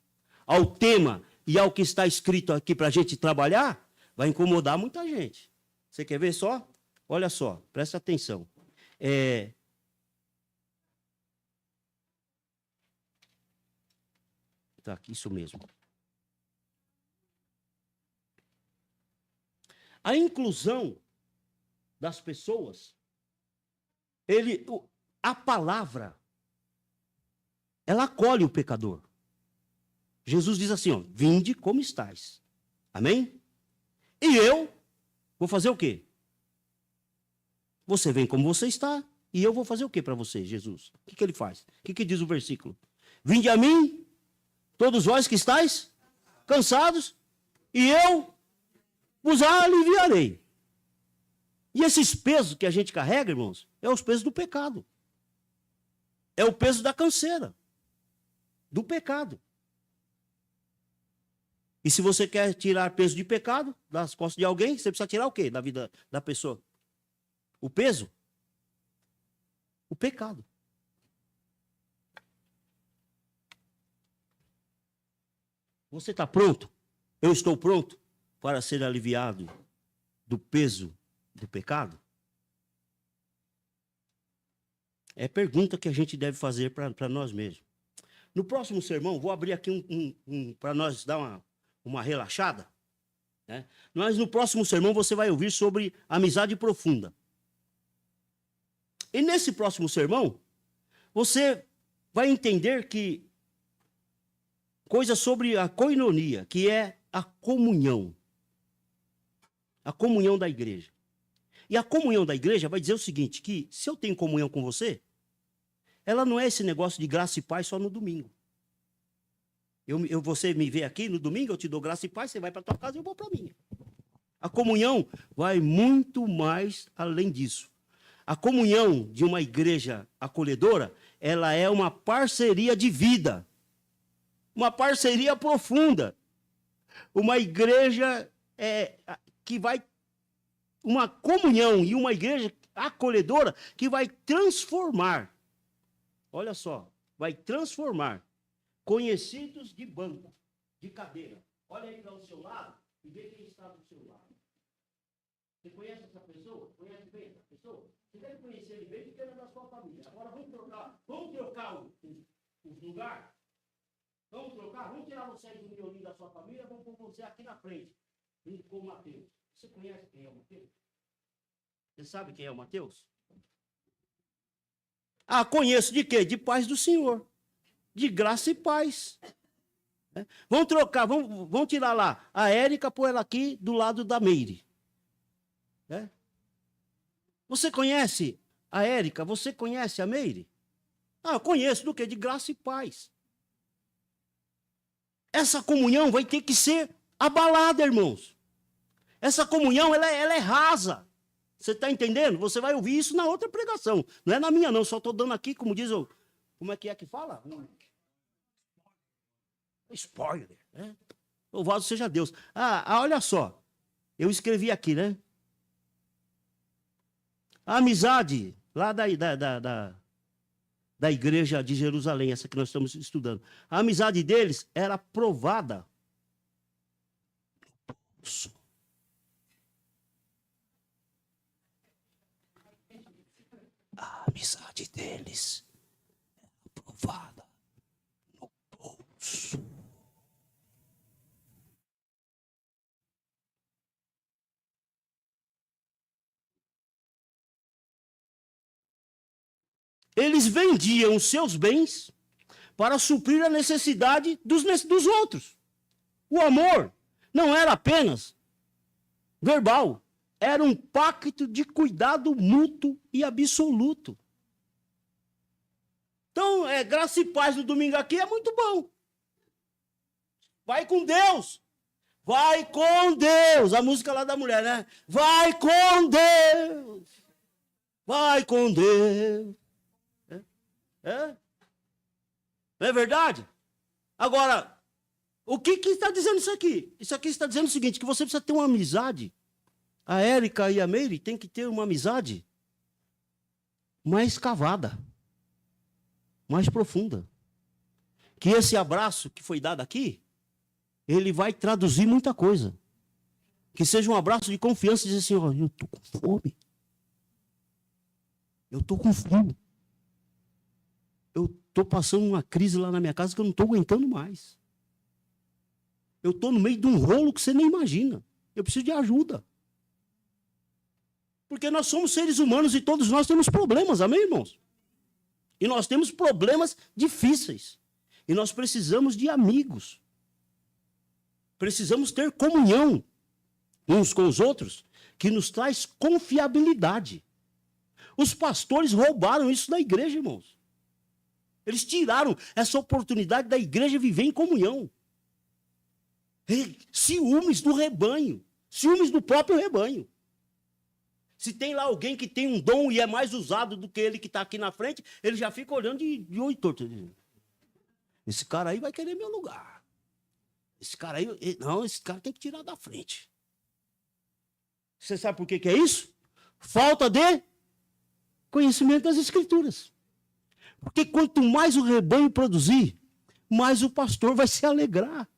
ao tema e ao que está escrito aqui para a gente trabalhar, vai incomodar muita gente. Você quer ver só? Olha só, presta atenção. Tá aqui, isso mesmo. A inclusão das pessoas, a palavra, ela acolhe o pecador. Jesus diz assim, ó, vinde como estáis. Amém? E eu vou fazer o quê? Você vem como você está, e eu vou fazer o que para você, Jesus? O que ele faz? O que diz o versículo? Vinde a mim, todos vós que estáis cansados, e eu vos aliviarei. E esses pesos que a gente carrega, irmãos, é os pesos do pecado. É o peso da canseira, do pecado. E se você quer tirar peso de pecado das costas de alguém, você precisa tirar o quê da vida da pessoa? O peso? O pecado. Você está pronto? Eu estou pronto para ser aliviado do peso do pecado? É pergunta que a gente deve fazer para nós mesmos. No próximo sermão, vou abrir aqui para nós dar uma relaxada. Né? Mas no próximo sermão você vai ouvir sobre amizade profunda. E nesse próximo sermão, você vai entender que coisas sobre a koinonia, que é a comunhão. A comunhão da igreja. E a comunhão da igreja vai dizer o seguinte, que se eu tenho comunhão com você, ela não é esse negócio de graça e paz só no domingo. Você me vê aqui no domingo, eu te dou graça e paz, você vai para a tua casa e eu vou para a minha. A comunhão vai muito mais além disso. A comunhão de uma igreja acolhedora, ela é uma parceria de vida. Uma parceria profunda. Uma igreja que vai... Uma comunhão e uma igreja acolhedora que vai transformar. Olha só, vai transformar conhecidos de banco, de cadeira. Olha aí para o seu lado e vê quem está do seu lado. Você conhece essa pessoa? Conhece bem essa pessoa? Você deve conhecer ele bem porque ele é da sua família. Agora vamos trocar os lugares? Vamos trocar? Vamos tirar você do miolinho da sua família, vamos pôr você aqui na frente, junto com o Mateus. Você conhece quem é o Mateus? Você sabe quem é o Mateus? Ah, conheço de quê? De paz do Senhor. De graça e paz. Vamos trocar, vamos tirar lá a Érica, pôr ela aqui do lado da Meire. Você conhece a Érica? Você conhece a Meire? Ah, eu conheço do quê? De graça e paz. Essa comunhão vai ter que ser abalada, irmãos. Essa comunhão, ela é rasa. Você está entendendo? Você vai ouvir isso na outra pregação. Não é na minha, não. Só estou dando aqui, como diz o... Como é que fala? Spoiler. Né? Louvado seja Deus. Olha só. Eu escrevi aqui, né? A amizade lá da igreja de Jerusalém, essa que nós estamos estudando. A amizade deles era provada no pulso. A amizade deles era provada no pulso. Eles vendiam os seus bens para suprir a necessidade dos outros. O amor não era apenas verbal, era um pacto de cuidado mútuo e absoluto. Então, graça e paz no domingo aqui é muito bom. Vai com Deus. Vai com Deus. A música lá da mulher, né? Vai com Deus. Vai com Deus. Não é verdade? Agora, o que está dizendo isso aqui? Isso aqui está dizendo o seguinte, que você precisa ter uma amizade. A Érica e a Meire têm que ter uma amizade mais cavada, mais profunda. Que esse abraço que foi dado aqui, ele vai traduzir muita coisa. Que seja um abraço de confiança e dizer assim, ó, eu estou com fome. Eu estou com fome. Eu estou passando uma crise lá na minha casa que eu não estou aguentando mais. Eu estou no meio de um rolo que você nem imagina. Eu preciso de ajuda. Porque nós somos seres humanos e todos nós temos problemas, amém, irmãos? E nós temos problemas difíceis. E nós precisamos de amigos. Precisamos ter comunhão uns com os outros, que nos traz confiabilidade. Os pastores roubaram isso da igreja, irmãos. Eles tiraram essa oportunidade da igreja viver em comunhão. Ciúmes do rebanho. Ciúmes do próprio rebanho. Se tem lá alguém que tem um dom e é mais usado do que ele que está aqui na frente, ele já fica olhando de olho torto. Esse cara aí vai querer meu lugar. Esse cara aí, não, esse cara tem que tirar da frente. Você sabe por que que é isso? Falta de conhecimento das Escrituras. Porque quanto mais o rebanho produzir, mais o pastor vai se alegrar.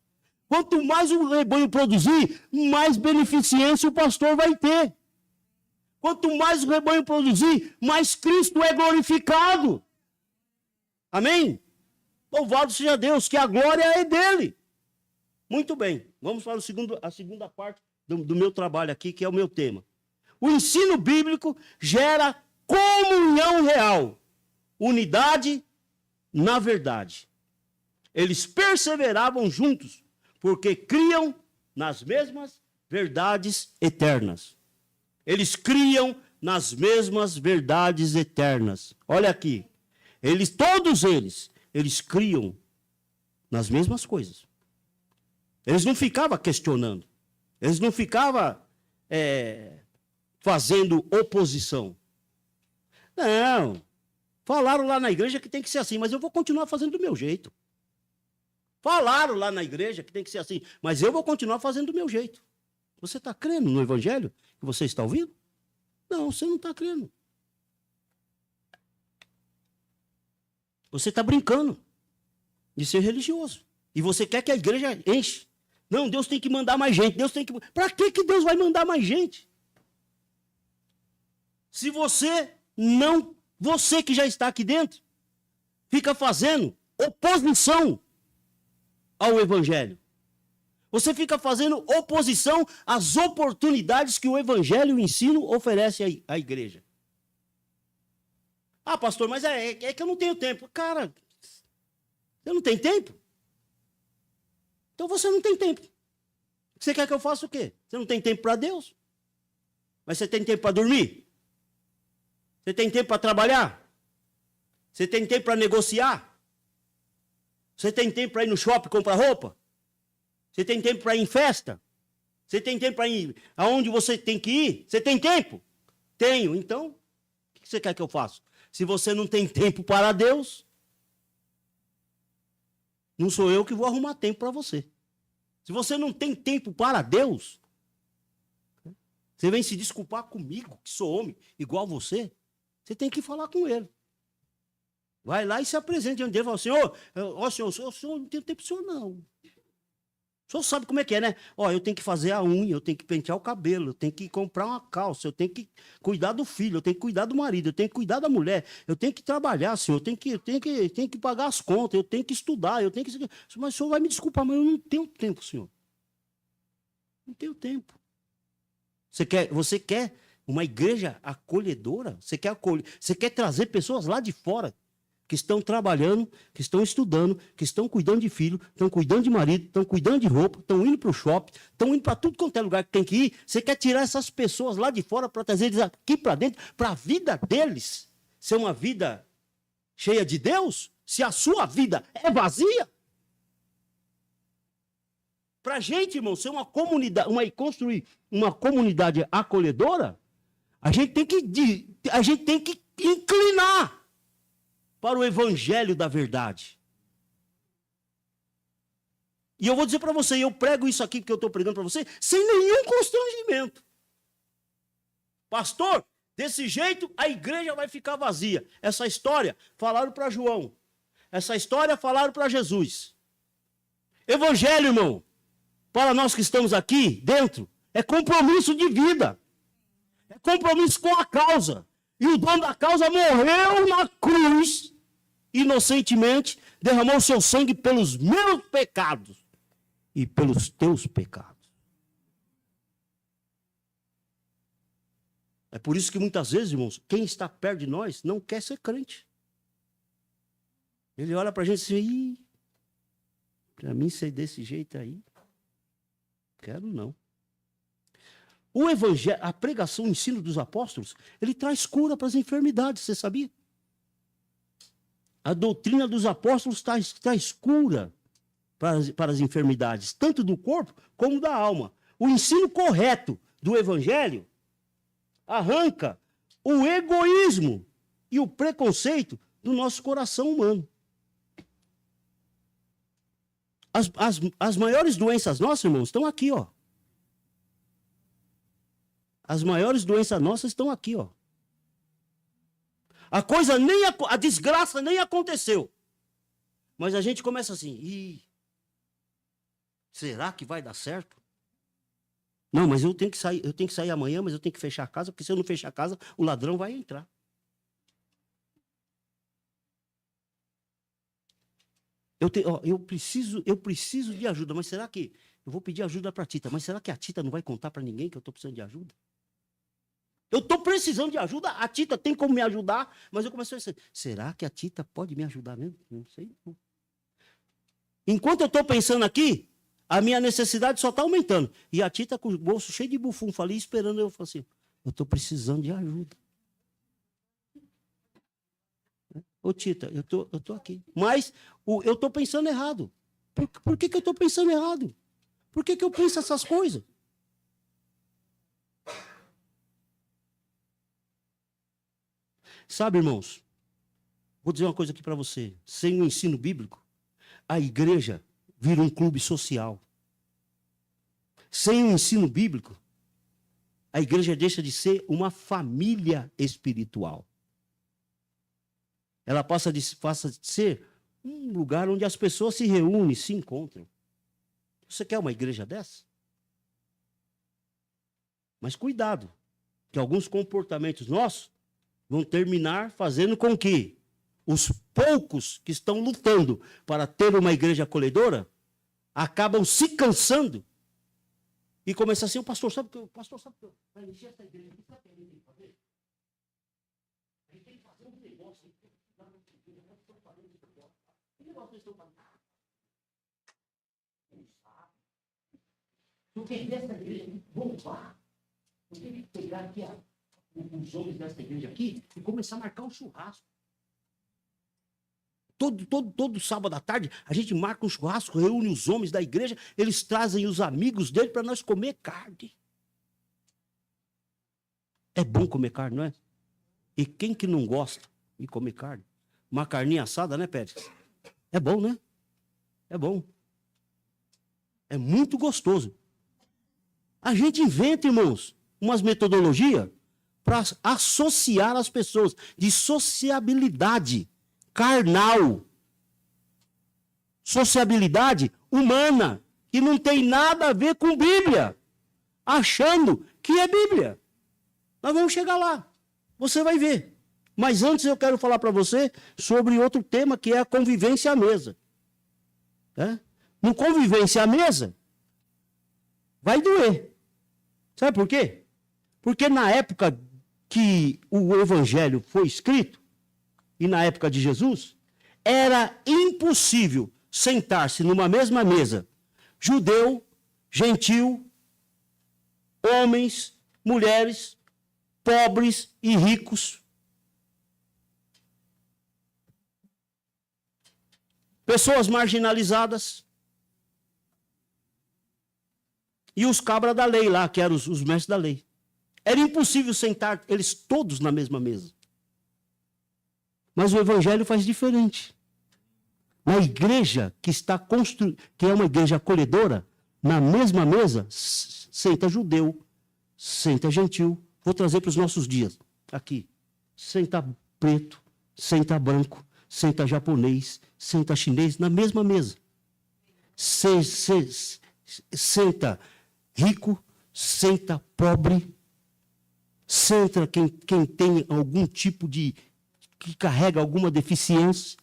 Quanto mais o rebanho produzir, mais beneficência o pastor vai ter. Quanto mais o rebanho produzir, mais Cristo é glorificado. Amém? Louvado seja Deus, que a glória é dele. Muito bem, vamos para a segunda parte do meu trabalho aqui, que é o meu tema. O ensino bíblico gera comunhão real, unidade na verdade. Eles perseveravam juntos, porque criam nas mesmas verdades eternas. Eles criam nas mesmas verdades eternas. Olha aqui, todos eles criam nas mesmas coisas. Eles não ficavam questionando. Eles não ficavam fazendo oposição. Não. Falaram lá na igreja que tem que ser assim, mas eu vou continuar fazendo do meu jeito. Falaram lá na igreja que tem que ser assim, mas eu vou continuar fazendo do meu jeito. Você está crendo no evangelho que você está ouvindo? Não, você não está crendo. Você está brincando de ser religioso. E você quer que a igreja enche. Não, Deus tem que mandar mais gente. Para que Deus vai mandar mais gente? Se você que já está aqui dentro, fica fazendo oposição ao evangelho. Você fica fazendo oposição às oportunidades que o evangelho e o ensino oferece à igreja. Ah, pastor, mas é que eu não tenho tempo. Cara, você não tem tempo? Então você não tem tempo. Você quer que eu faça o quê? Você não tem tempo para Deus? Mas você tem tempo para dormir? Você tem tempo para trabalhar? Você tem tempo para negociar? Você tem tempo para ir no shopping comprar roupa? Você tem tempo para ir em festa? Você tem tempo para ir aonde você tem que ir? Você tem tempo? Tenho. Então, o que você quer que eu faça? Se você não tem tempo para Deus, não sou eu que vou arrumar tempo para você. Se você não tem tempo para Deus, você vem se desculpar comigo, que sou homem, igual você, você tem que falar com ele. Vai lá e se apresente diante dele e fala, senhor, o senhor não tem tempo para o senhor, não. O senhor sabe como é que é, né? Ó, eu tenho que fazer a unha, eu tenho que pentear o cabelo, eu tenho que comprar uma calça, eu tenho que cuidar do filho, eu tenho que cuidar do marido, eu tenho que cuidar da mulher, eu tenho que trabalhar, senhor, eu tenho que pagar as contas, eu tenho que estudar, eu tenho que... Mas o senhor vai me desculpar, mas eu não tenho tempo, senhor. Não tenho tempo. Você quer uma igreja acolhedora? Você quer trazer pessoas lá de fora que estão trabalhando, que estão estudando, que estão cuidando de filho, estão cuidando de marido, estão cuidando de roupa, estão indo para o shopping, estão indo para tudo quanto é lugar que tem que ir. Você quer tirar essas pessoas lá de fora para trazer eles aqui para dentro, para a vida deles ser uma vida cheia de Deus? Se a sua vida é vazia? Para a gente, irmão, ser uma comunidade, construir uma comunidade acolhedora, a gente tem que inclinar para o evangelho da verdade. E eu vou dizer para você, eu prego isso aqui que eu estou pregando para você, sem nenhum constrangimento. Pastor, desse jeito a igreja vai ficar vazia. Essa história falaram para João. Essa história falaram para Jesus. Evangelho, irmão, para nós que estamos aqui dentro, é compromisso de vida. É compromisso com a causa. E o dono da causa morreu na cruz, inocentemente, derramou seu sangue pelos meus pecados e pelos teus pecados. É por isso que muitas vezes, irmãos, quem está perto de nós não quer ser crente. Ele olha para a gente e diz, para mim ser desse jeito aí, quero não. O evangelho, a pregação, o ensino dos apóstolos, ele traz cura para as enfermidades, você sabia? A doutrina dos apóstolos traz cura para as enfermidades, tanto do corpo como da alma. O ensino correto do evangelho arranca o egoísmo e o preconceito do nosso coração humano. As maiores doenças nossas, irmãos, estão aqui, ó. As maiores doenças nossas estão aqui, ó. A desgraça nem aconteceu. Mas a gente começa assim, será que vai dar certo? Não, mas eu tenho que sair amanhã, mas eu tenho que fechar a casa, porque se eu não fechar a casa, o ladrão vai entrar. Eu preciso de ajuda, mas será que eu vou pedir ajuda para a Tita? Mas será que a Tita não vai contar para ninguém que eu estou precisando de ajuda? Eu estou precisando de ajuda, a Tita tem como me ajudar, mas eu comecei a pensar, será que a Tita pode me ajudar mesmo? Não sei. Não. Enquanto eu estou pensando aqui, a minha necessidade só está aumentando. E a Tita com o bolso cheio de bufunfa ali, esperando eu falar assim, eu estou precisando de ajuda. Ô Tita, eu tô aqui. Mas eu estou pensando errado. Por que eu estou pensando errado? Por que eu penso essas coisas? Sabe, irmãos, vou dizer uma coisa aqui para você. Sem o ensino bíblico, a igreja vira um clube social. Sem o ensino bíblico, a igreja deixa de ser uma família espiritual. Ela passa de ser um lugar onde as pessoas se reúnem, se encontram. Você quer uma igreja dessa? Mas cuidado, que alguns comportamentos nossos vão terminar fazendo com que os poucos que estão lutando para ter uma igreja acolhedora acabam se cansando e começam assim, o pastor sabe que eu vai encher essa igreja aqui, sabe o que a gente tem que fazer? A gente tem que fazer um negócio aí. Que negócio vocês estão fazendo? Não sabe. Se eu perder essa igreja, vamos lá. Eu tenho que pegar aqui os homens dessa igreja aqui e começar a marcar um churrasco. Todo sábado à tarde, a gente marca um churrasco, reúne os homens da igreja, eles trazem os amigos dele para nós comer carne. É bom comer carne, não é? E quem que não gosta de comer carne? Uma carninha assada, né, Pérez? É bom, né? É bom. É muito gostoso. A gente inventa, irmãos, umas metodologias para associar as pessoas de sociabilidade carnal, sociabilidade humana, que não tem nada a ver com Bíblia, achando que é Bíblia. Nós vamos chegar lá, você vai ver. Mas antes eu quero falar para você sobre outro tema, que é a convivência à mesa. No convivência à mesa, vai doer. Sabe por quê? Porque na época que o evangelho foi escrito, e na época de Jesus, era impossível sentar-se numa mesma mesa, judeu, gentil, homens, mulheres, pobres e ricos. Pessoas marginalizadas. E os cabras da lei lá, que eram os mestres da lei. Era impossível sentar eles todos na mesma mesa. Mas o evangelho faz diferente. Na igreja que que é uma igreja acolhedora, na mesma mesa, senta judeu, senta gentil. Vou trazer para os nossos dias. Aqui. Senta preto, senta branco, senta japonês, senta chinês, na mesma mesa. Senta rico, senta pobre, senta quem tem algum tipo de... que carrega alguma deficiência,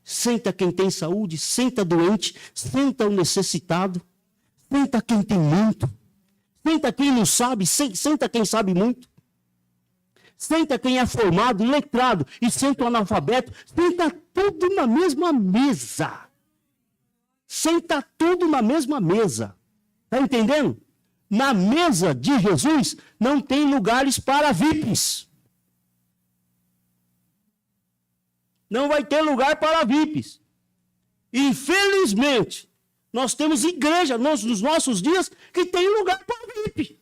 senta quem tem saúde, senta doente, senta o necessitado, senta quem tem muito, senta quem não sabe, senta quem sabe muito, senta quem é formado, letrado, e senta o analfabeto, senta tudo na mesma mesa. Senta tudo na mesma mesa. Está entendendo? na mesa de Jesus não tem lugares para VIPs. Não vai ter lugar para VIPs. Infelizmente, nós temos igreja nos nossos dias que tem lugar para VIP.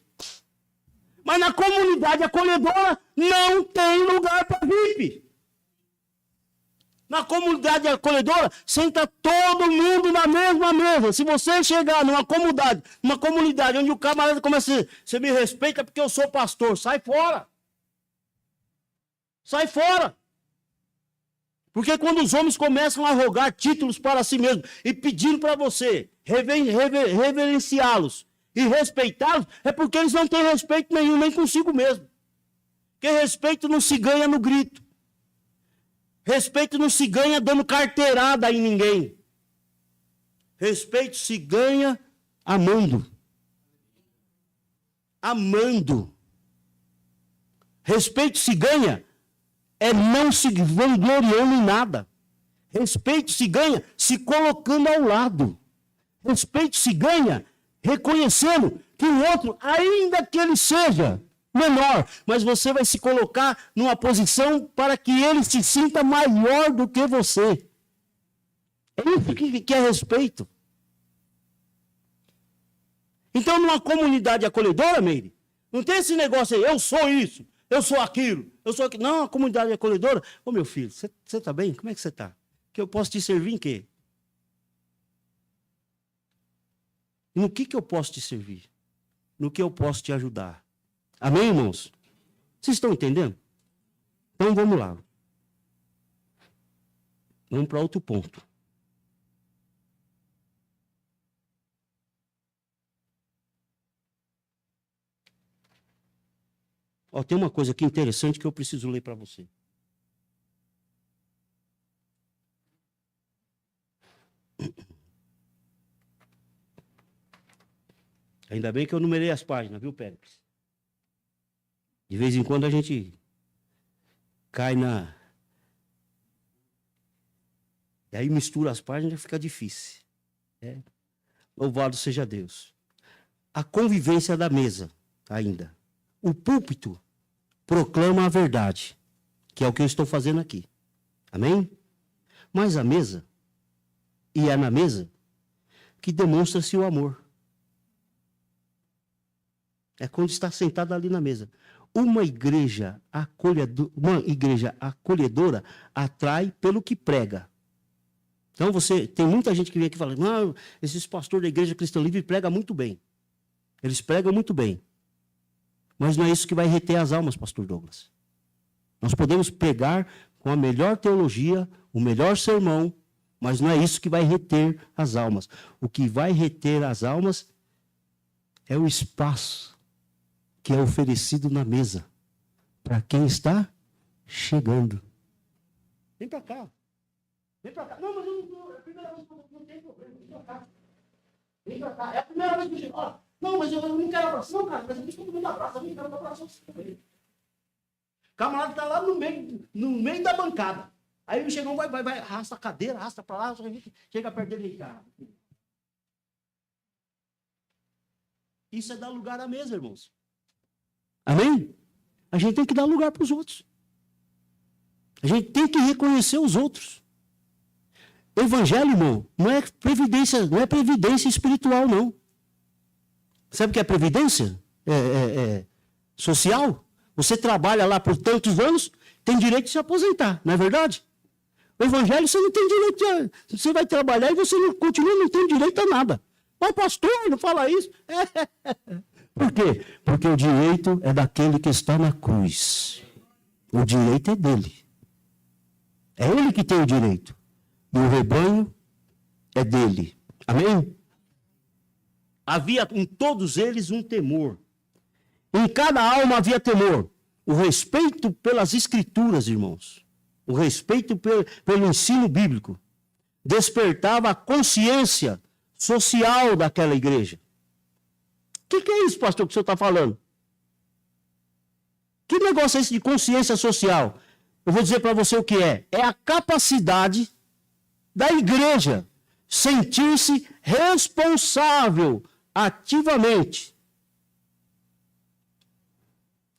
Mas na comunidade acolhedora não tem lugar para VIP. Na comunidade acolhedora, senta todo mundo na mesma mesa. Se você chegar numa comunidade onde o camarada começa a dizer, você me respeita porque eu sou pastor, sai fora. Sai fora. Porque quando os homens começam a rogar títulos para si mesmos e pedindo para você reverenciá-los e respeitá-los, é porque eles não têm respeito nenhum, nem consigo mesmo. Porque respeito não se ganha no grito. Respeito não se ganha dando carteirada em ninguém. Respeito se ganha amando. Amando. Respeito se ganha não se vangloriando em nada. Respeito se ganha se colocando ao lado. Respeito se ganha reconhecendo que o outro, ainda que ele seja menor, mas você vai se colocar numa posição para que ele se sinta maior do que você. É isso que é respeito. Então, numa comunidade acolhedora, Meire, não tem esse negócio aí, eu sou isso, eu sou aquilo, eu sou aquilo. Não, a comunidade acolhedora, ô meu filho, você está bem? Como é que você está? Que eu posso te servir em quê? No que eu posso te servir? No que eu posso te ajudar? Amém, irmãos? Vocês estão entendendo? Então vamos lá. Vamos para outro ponto. Ó, tem uma coisa aqui interessante que eu preciso ler para você. Ainda bem que eu numerei as páginas, viu, Pérez? De vez em quando a gente cai na... E aí mistura as páginas e fica difícil. É. Louvado seja Deus. A convivência da mesa, ainda. O púlpito proclama a verdade, que é o que eu estou fazendo aqui. Amém? Mas a mesa, e é na mesa, que demonstra-se o amor. É quando está sentado ali na mesa. Uma igreja acolhedora atrai pelo que prega. Então tem muita gente que vem aqui e fala, não, esses pastores da Igreja Cristã Livre pregam muito bem. Eles pregam muito bem. Mas não é isso que vai reter as almas, pastor Douglas. Nós podemos pregar com a melhor teologia, o melhor sermão, mas não é isso que vai reter as almas. O que vai reter as almas é o espaço que é oferecido na mesa para quem está chegando. Vem para cá. Vem para cá. Não, mas eu não, é a primeira vez que eu não tenho problema. Vem para cá. Vem para cá. É a primeira vez que eu chego. Ó, não, mas eu não quero abraçar. Não, cara, mas eu estou comendo abraço. Eu não quero abraçar você também. O camarada está lá no meio da bancada. Aí o chegão vai, arrasta a cadeira, arrasta para lá, chega perto dele e cara. Isso é dar lugar à mesa, irmãos. Amém? A gente tem que dar lugar para os outros. A gente tem que reconhecer os outros. Evangelho, irmão, não é previdência espiritual, não. Sabe o que é previdência? Social. Você trabalha lá por tantos anos, tem direito de se aposentar, não é verdade? O evangelho você não tem direito de... Você vai trabalhar e você não tem direito a nada. Mas pastor, não fala isso. Por quê? Porque o direito é daquele que está na cruz. O direito é dele. É ele que tem o direito. E o rebanho é dele. Amém? Havia em todos eles um temor. Em cada alma havia temor. O respeito pelas escrituras, irmãos. O respeito pelo ensino bíblico. Despertava a consciência social daquela igreja. O que é isso, pastor, que o senhor está falando? Que negócio é esse de consciência social? Eu vou dizer para você o que é. É a capacidade da igreja sentir-se responsável ativamente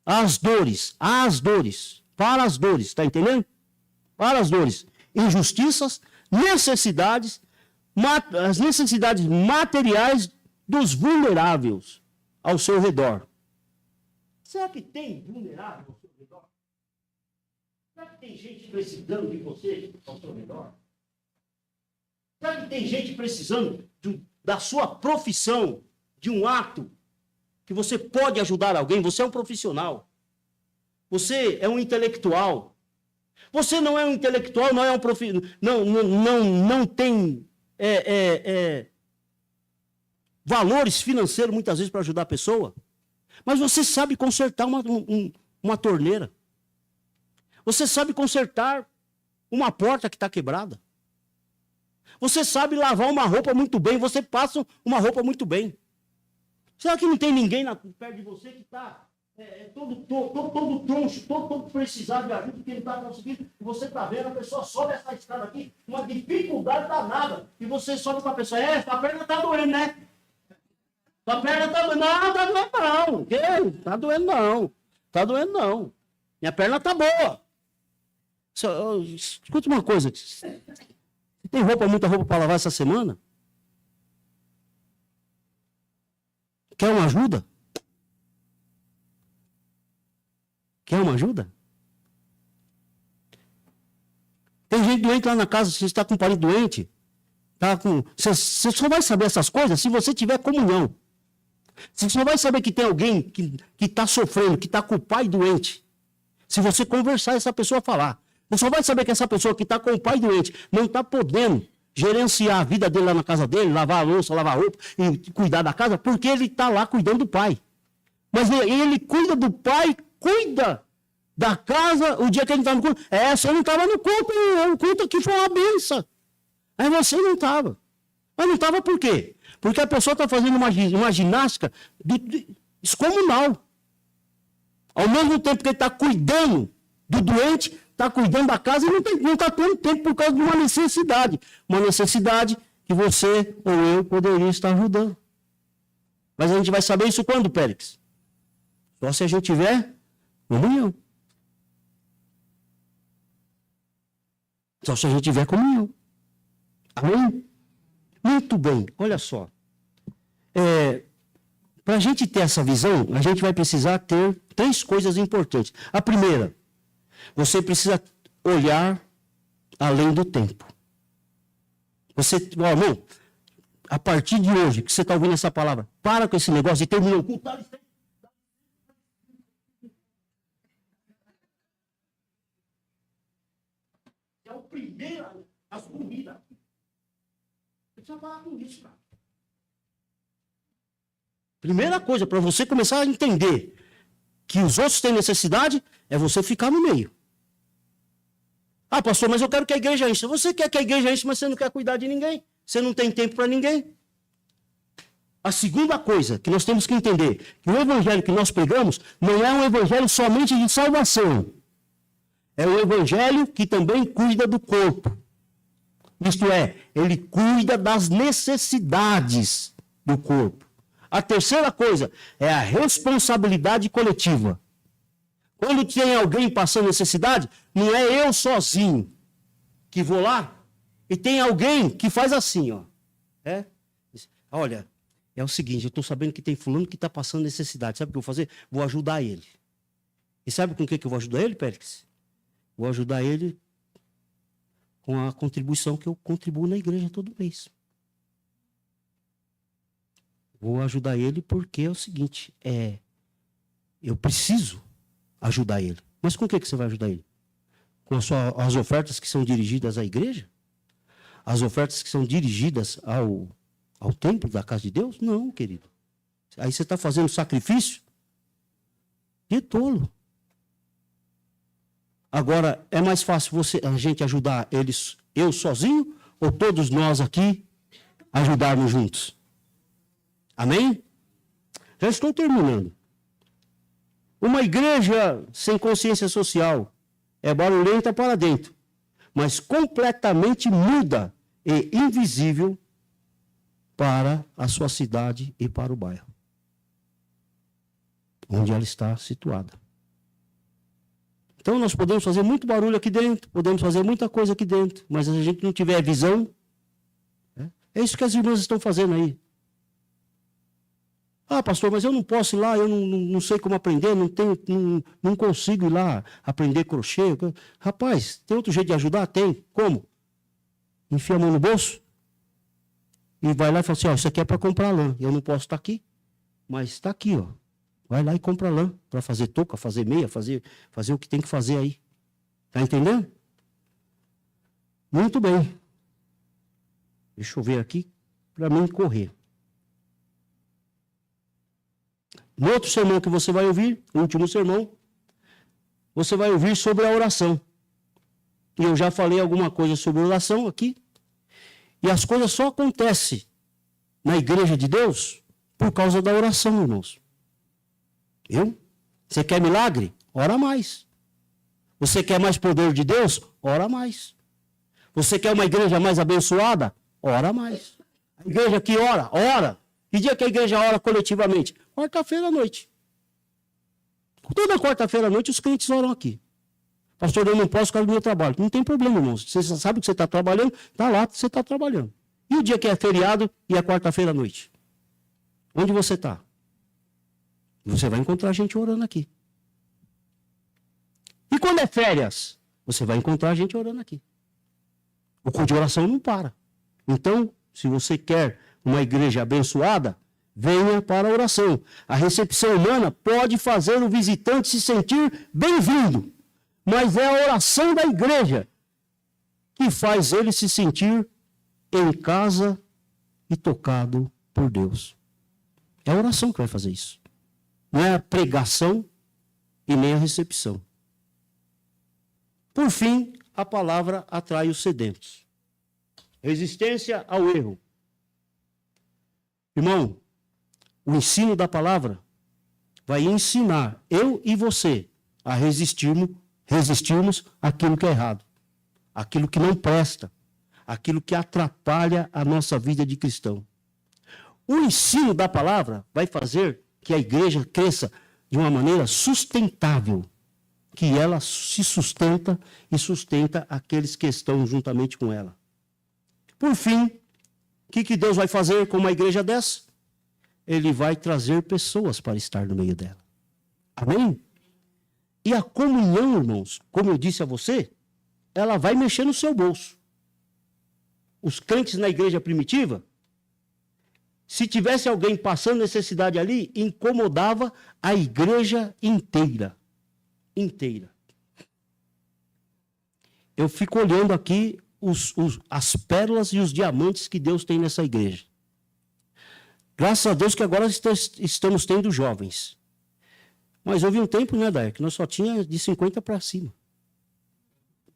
as dores, para as dores, está entendendo? Para as dores, injustiças, necessidades, as necessidades materiais dos vulneráveis ao seu redor. Será que tem vulnerável ao seu redor? Será que tem gente precisando de você ao seu redor? Será que tem gente precisando da sua profissão, de um ato, que você pode ajudar alguém? Você é um profissional. Você é um intelectual. Você não é um intelectual, não é um não tem valores financeiros muitas vezes para ajudar a pessoa. Mas você sabe consertar uma torneira. Você sabe consertar uma porta que está quebrada. Você sabe lavar uma roupa muito bem, você passa uma roupa muito bem. Será que não tem ninguém perto de você que está todo troncho, todo precisado de ajuda, que ele está conseguindo, e você está vendo, a pessoa sobe essa escada aqui, uma dificuldade danada, e você sobe com a pessoa, a perna está doendo, né? A perna está doendo. Não, está doendo não. Está doendo não. Está doendo não. Minha perna está boa. Escuta uma coisa. Você tem muita roupa para lavar essa semana? Quer uma ajuda? Quer uma ajuda? Tem gente doente lá na casa, você está com um parente doente. Você só vai saber essas coisas se você tiver comunhão. Você só vai saber que tem alguém que está sofrendo, que está com o pai doente. Se você conversar e essa pessoa falar. Você só vai saber que essa pessoa que está com o pai doente não está podendo gerenciar a vida dele lá na casa dele, lavar a louça, lavar a roupa e cuidar da casa, porque ele está lá cuidando do pai. Mas ele cuida do pai, cuida da casa, o dia que ele estava no culto. Você não estava no culto, o culto aqui foi uma benção. Aí você não estava. Mas não estava por quê? Porque a pessoa está fazendo uma ginástica descomunal. Ao mesmo tempo que ele está cuidando do doente, está cuidando da casa e não está tendo tempo por causa de uma necessidade. Uma necessidade que você ou eu poderia estar ajudando. Mas a gente vai saber isso quando, Périx? Só se a gente tiver comunhão. Só se a gente tiver comunhão. Amém? Muito bem, olha só. Para a gente ter essa visão, a gente vai precisar ter 3 coisas importantes. A primeira, você precisa olhar além do tempo. Irmão, a partir de hoje, que você está ouvindo essa palavra, para com esse negócio e termina o culto. É o primeiro, as comidas. Precisa falar com isso, cara. Primeira coisa, para você começar a entender que os outros têm necessidade, é você ficar no meio. Ah, pastor, mas eu quero que a igreja encha. Você quer que a igreja encha, mas você não quer cuidar de ninguém. Você não tem tempo para ninguém. A segunda coisa que nós temos que entender, que o evangelho que nós pregamos não é um evangelho somente de salvação. É um evangelho que também cuida do corpo. Isto é, ele cuida das necessidades do corpo. A terceira coisa é a responsabilidade coletiva. Quando tem alguém passando necessidade, não é eu sozinho que vou lá e tem alguém que faz assim, ó. Olha, é o seguinte, eu estou sabendo que tem fulano que está passando necessidade. Sabe o que eu vou fazer? Vou ajudar ele. E sabe com o que eu vou ajudar ele, Périx? Vou ajudar ele com a contribuição que eu contribuo na igreja todo mês. Vou ajudar ele porque é o seguinte, eu preciso ajudar ele. Mas com o que você vai ajudar ele? Com as ofertas que são dirigidas à igreja? As ofertas que são dirigidas ao templo da casa de Deus? Não, querido. Aí você está fazendo sacrifício? Que tolo. Agora, é mais fácil a gente ajudar eles, eu sozinho, ou todos nós aqui ajudarmos juntos? Amém? Já estou terminando. Uma igreja sem consciência social é barulhenta para dentro, mas completamente muda e invisível para a sua cidade e para o bairro onde ela está situada. Então nós podemos fazer muito barulho aqui dentro, podemos fazer muita coisa aqui dentro, mas se a gente não tiver visão, é isso que as irmãs estão fazendo aí. Ah, pastor, mas eu não posso ir lá, eu não sei como aprender, não consigo ir lá aprender crochê. Rapaz, tem outro jeito de ajudar? Tem. Como? Enfia a mão no bolso e vai lá e fala assim, ó, isso aqui é para comprar lã. Eu não posso estar aqui, mas está aqui, ó. Vai lá e compra lã para fazer touca, fazer meia, fazer o que tem que fazer aí. Está entendendo? Muito bem. Deixa eu ver aqui para mim correr. No outro sermão que você vai ouvir, o último sermão, você vai ouvir sobre a oração. E eu já falei alguma coisa sobre oração aqui. E as coisas só acontecem na igreja de Deus por causa da oração, irmãos. Viu? Você quer milagre? Ora mais. Você quer mais poder de Deus? Ora mais. Você quer uma igreja mais abençoada? Ora mais. A igreja que ora, ora. Que dia que a igreja ora coletivamente? Quarta-feira à noite. Toda quarta-feira à noite os crentes oram aqui. Pastor, eu não posso por causa do meu trabalho. Não tem problema, irmãos. Você sabe que você está trabalhando, está lá, você está trabalhando. E o dia que é feriado e é quarta-feira à noite? Onde você está? Você vai encontrar gente orando aqui. E quando é férias? Você vai encontrar gente orando aqui. O culto de oração não para. Então, se você quer uma igreja abençoada, venha para a oração. A recepção humana pode fazer o visitante se sentir bem-vindo, mas é a oração da igreja que faz ele se sentir em casa e tocado por Deus. É a oração que vai fazer isso. Não é a pregação e nem a recepção. Por fim, a palavra atrai os sedentos. Resistência ao erro. Irmão, o ensino da palavra vai ensinar eu e você a resistirmos àquilo que é errado, àquilo que não presta, àquilo que atrapalha a nossa vida de cristão. O ensino da palavra vai fazer que a igreja cresça de uma maneira sustentável, que ela se sustenta e sustenta aqueles que estão juntamente com ela. Por fim, o que Deus vai fazer com uma igreja dessa? Ele vai trazer pessoas para estar no meio dela. Amém? E a comunhão, irmãos, como eu disse a você, ela vai mexer no seu bolso. Os crentes na igreja primitiva, se tivesse alguém passando necessidade ali, incomodava a igreja inteira. Inteira. Eu fico olhando aqui as pérolas e os diamantes que Deus tem nessa igreja. Graças a Deus que agora estamos tendo jovens. Mas houve um tempo, né, Daé, que nós só tinha de 50 para cima.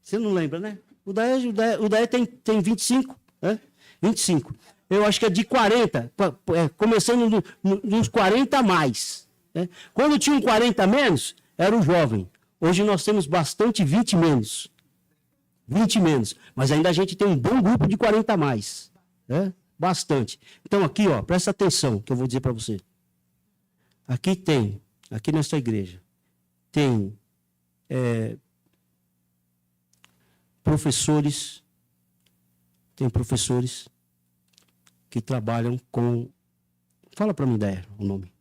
Você não lembra, né? O Daé tem 25, né? 25. Eu acho que é de 40, começando nos 40 a mais. Né? Quando tinha um 40 a menos, era o jovem. Hoje nós temos bastante 20 menos. 20 menos. Mas ainda a gente tem um bom grupo de 40 a mais. Né? Bastante. Então aqui, ó, presta atenção que eu vou dizer para você. Aqui nessa igreja, tem professores que trabalham com... Fala para mim, Daé, o nome.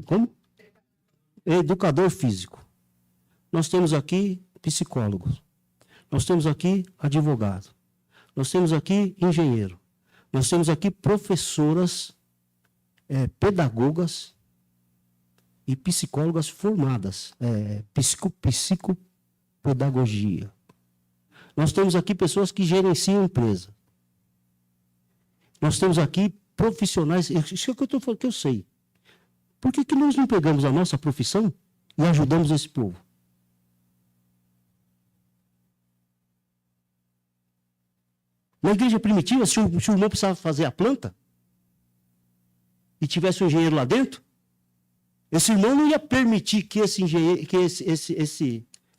Como? Educador físico. Nós temos aqui psicólogos. Nós temos aqui advogado. Nós temos aqui engenheiro. Nós temos aqui professoras, pedagogas e psicólogas formadas. Psicopedagogia. Nós temos aqui pessoas que gerenciam empresa. Nós temos aqui profissionais. Isso é o que eu estou falando, que eu sei. Por que nós não pegamos a nossa profissão e ajudamos esse povo? Na igreja primitiva, se o irmão precisava fazer a planta e tivesse um engenheiro lá dentro, esse irmão não ia permitir que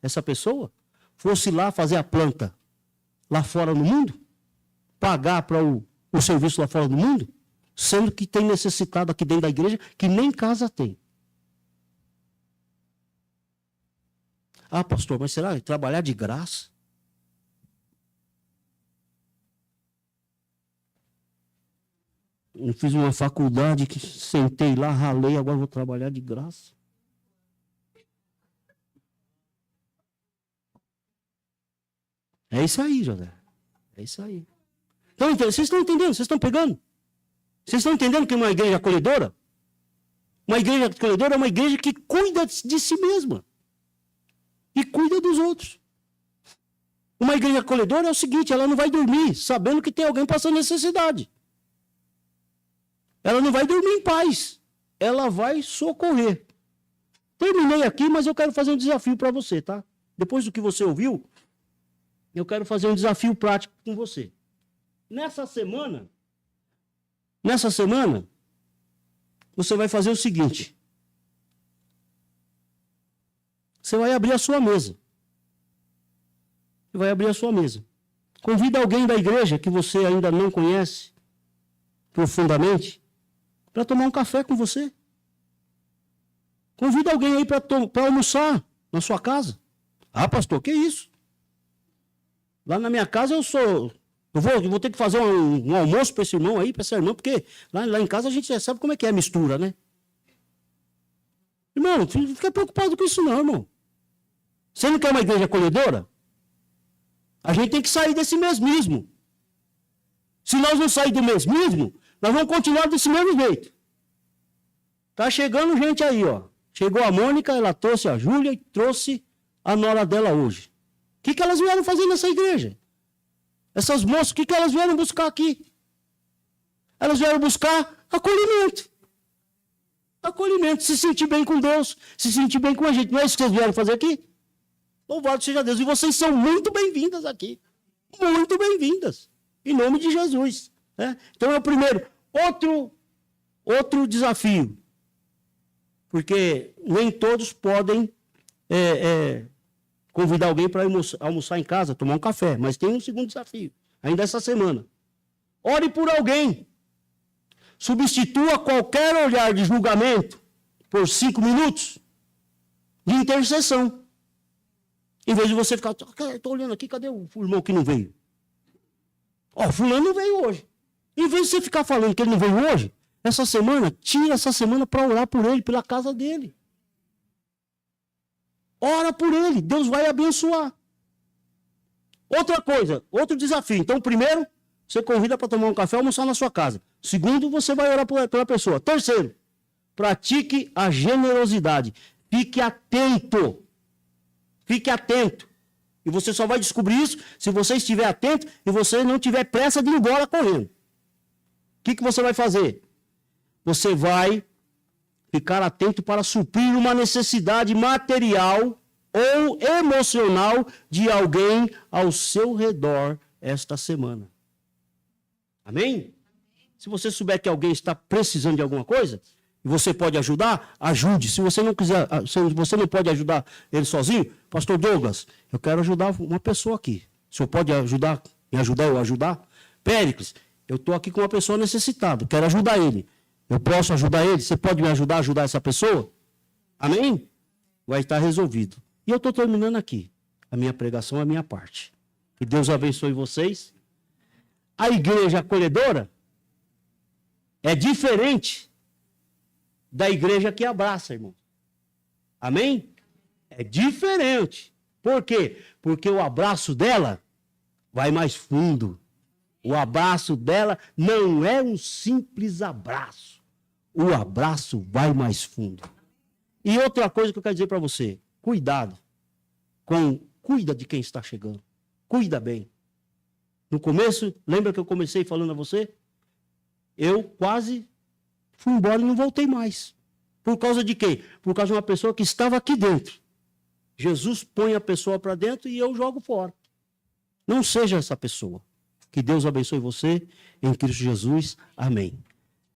essa pessoa fosse lá fazer a planta lá fora no mundo, pagar para o serviço lá fora do mundo, sendo que tem necessitado aqui dentro da igreja que nem casa tem. Ah, pastor, mas será trabalhar de graça? Eu fiz uma faculdade que sentei lá, ralei, agora vou trabalhar de graça. É isso aí, José. É isso aí. Então, vocês estão entendendo? Vocês estão pegando? Vocês estão entendendo que uma igreja acolhedora? Uma igreja acolhedora é uma igreja que cuida de si mesma. E cuida dos outros. Uma igreja acolhedora é o seguinte, ela não vai dormir sabendo que tem alguém passando necessidade. Ela não vai dormir em paz. Ela vai socorrer. Terminei aqui, mas eu quero fazer um desafio para você, tá? Depois do que você ouviu, eu quero fazer um desafio prático com você. Nessa semana, você vai fazer o seguinte. Você vai abrir a sua mesa. Você vai abrir a sua mesa. Convida alguém da igreja que você ainda não conhece profundamente para tomar um café com você. Convida alguém aí para almoçar na sua casa. Ah, pastor, que isso? Lá na minha casa eu vou ter que fazer um almoço para esse irmão aí, para essa irmã, porque lá em casa a gente já sabe como é que é a mistura, né? Irmão, não fica preocupado com isso não, irmão. Você não quer uma igreja acolhedora? A gente tem que sair desse mesmismo. Se nós não sair do mesmismo, nós vamos continuar desse mesmo jeito. Tá chegando gente aí, ó. Chegou a Mônica, ela trouxe a Júlia e trouxe a nora dela hoje. O que elas vieram fazer nessa igreja? Essas moças, o que elas vieram buscar aqui? Elas vieram buscar acolhimento. Acolhimento, se sentir bem com Deus, se sentir bem com a gente. Não é isso que vocês vieram fazer aqui? Louvado seja Deus. E vocês são muito bem-vindas aqui. Muito bem-vindas. Em nome de Jesus. Né? Então é o primeiro. Outro desafio. Porque nem todos podem convidar alguém para almoçar em casa, tomar um café. Mas tem um segundo desafio. Ainda essa semana. Ore por alguém. Substitua qualquer olhar de julgamento por 5 minutos de intercessão. Em vez de você ficar, estou olhando aqui, cadê o irmão que não veio? Ó, fulano não veio hoje. Em vez de você ficar falando que ele não veio hoje, essa semana, tira essa semana para orar por ele, pela casa dele. Ora por ele, Deus vai abençoar. Outra coisa, outro desafio. Então, primeiro, você convida para tomar um café e almoçar na sua casa. Segundo, você vai orar pela pessoa. Terceiro, pratique a generosidade. Fique atento. Fique atento. E você só vai descobrir isso se você estiver atento e você não tiver pressa de ir embora correndo. O que você vai fazer? Você vai ficar atento para suprir uma necessidade material ou emocional de alguém ao seu redor esta semana. Amém? Se você souber que alguém está precisando de alguma coisa, e você pode ajudar, ajude. Se você não quiser, se você não pode ajudar ele sozinho, pastor Douglas, eu quero ajudar uma pessoa aqui. O senhor pode ajudar, me ajudar eu ajudar? Péricles, eu estou aqui com uma pessoa necessitada, quero ajudar ele. Eu posso ajudar ele? Você pode me ajudar a ajudar essa pessoa? Amém? Vai estar resolvido. E eu estou terminando aqui. A minha pregação é a minha parte. Que Deus abençoe vocês. A igreja acolhedora é diferente da igreja que abraça, irmão. Amém? É diferente. Por quê? Porque o abraço dela vai mais fundo. O abraço dela não é um simples abraço. O abraço vai mais fundo. E outra coisa que eu quero dizer para você. Cuidado. Cuida de quem está chegando. Cuida bem. No começo, lembra que eu comecei falando a você? Eu quase fui embora e não voltei mais. Por causa de quê? Por causa de uma pessoa que estava aqui dentro. Jesus põe a pessoa para dentro e eu jogo fora. Não seja essa pessoa. Que Deus abençoe você em Cristo Jesus. Amém.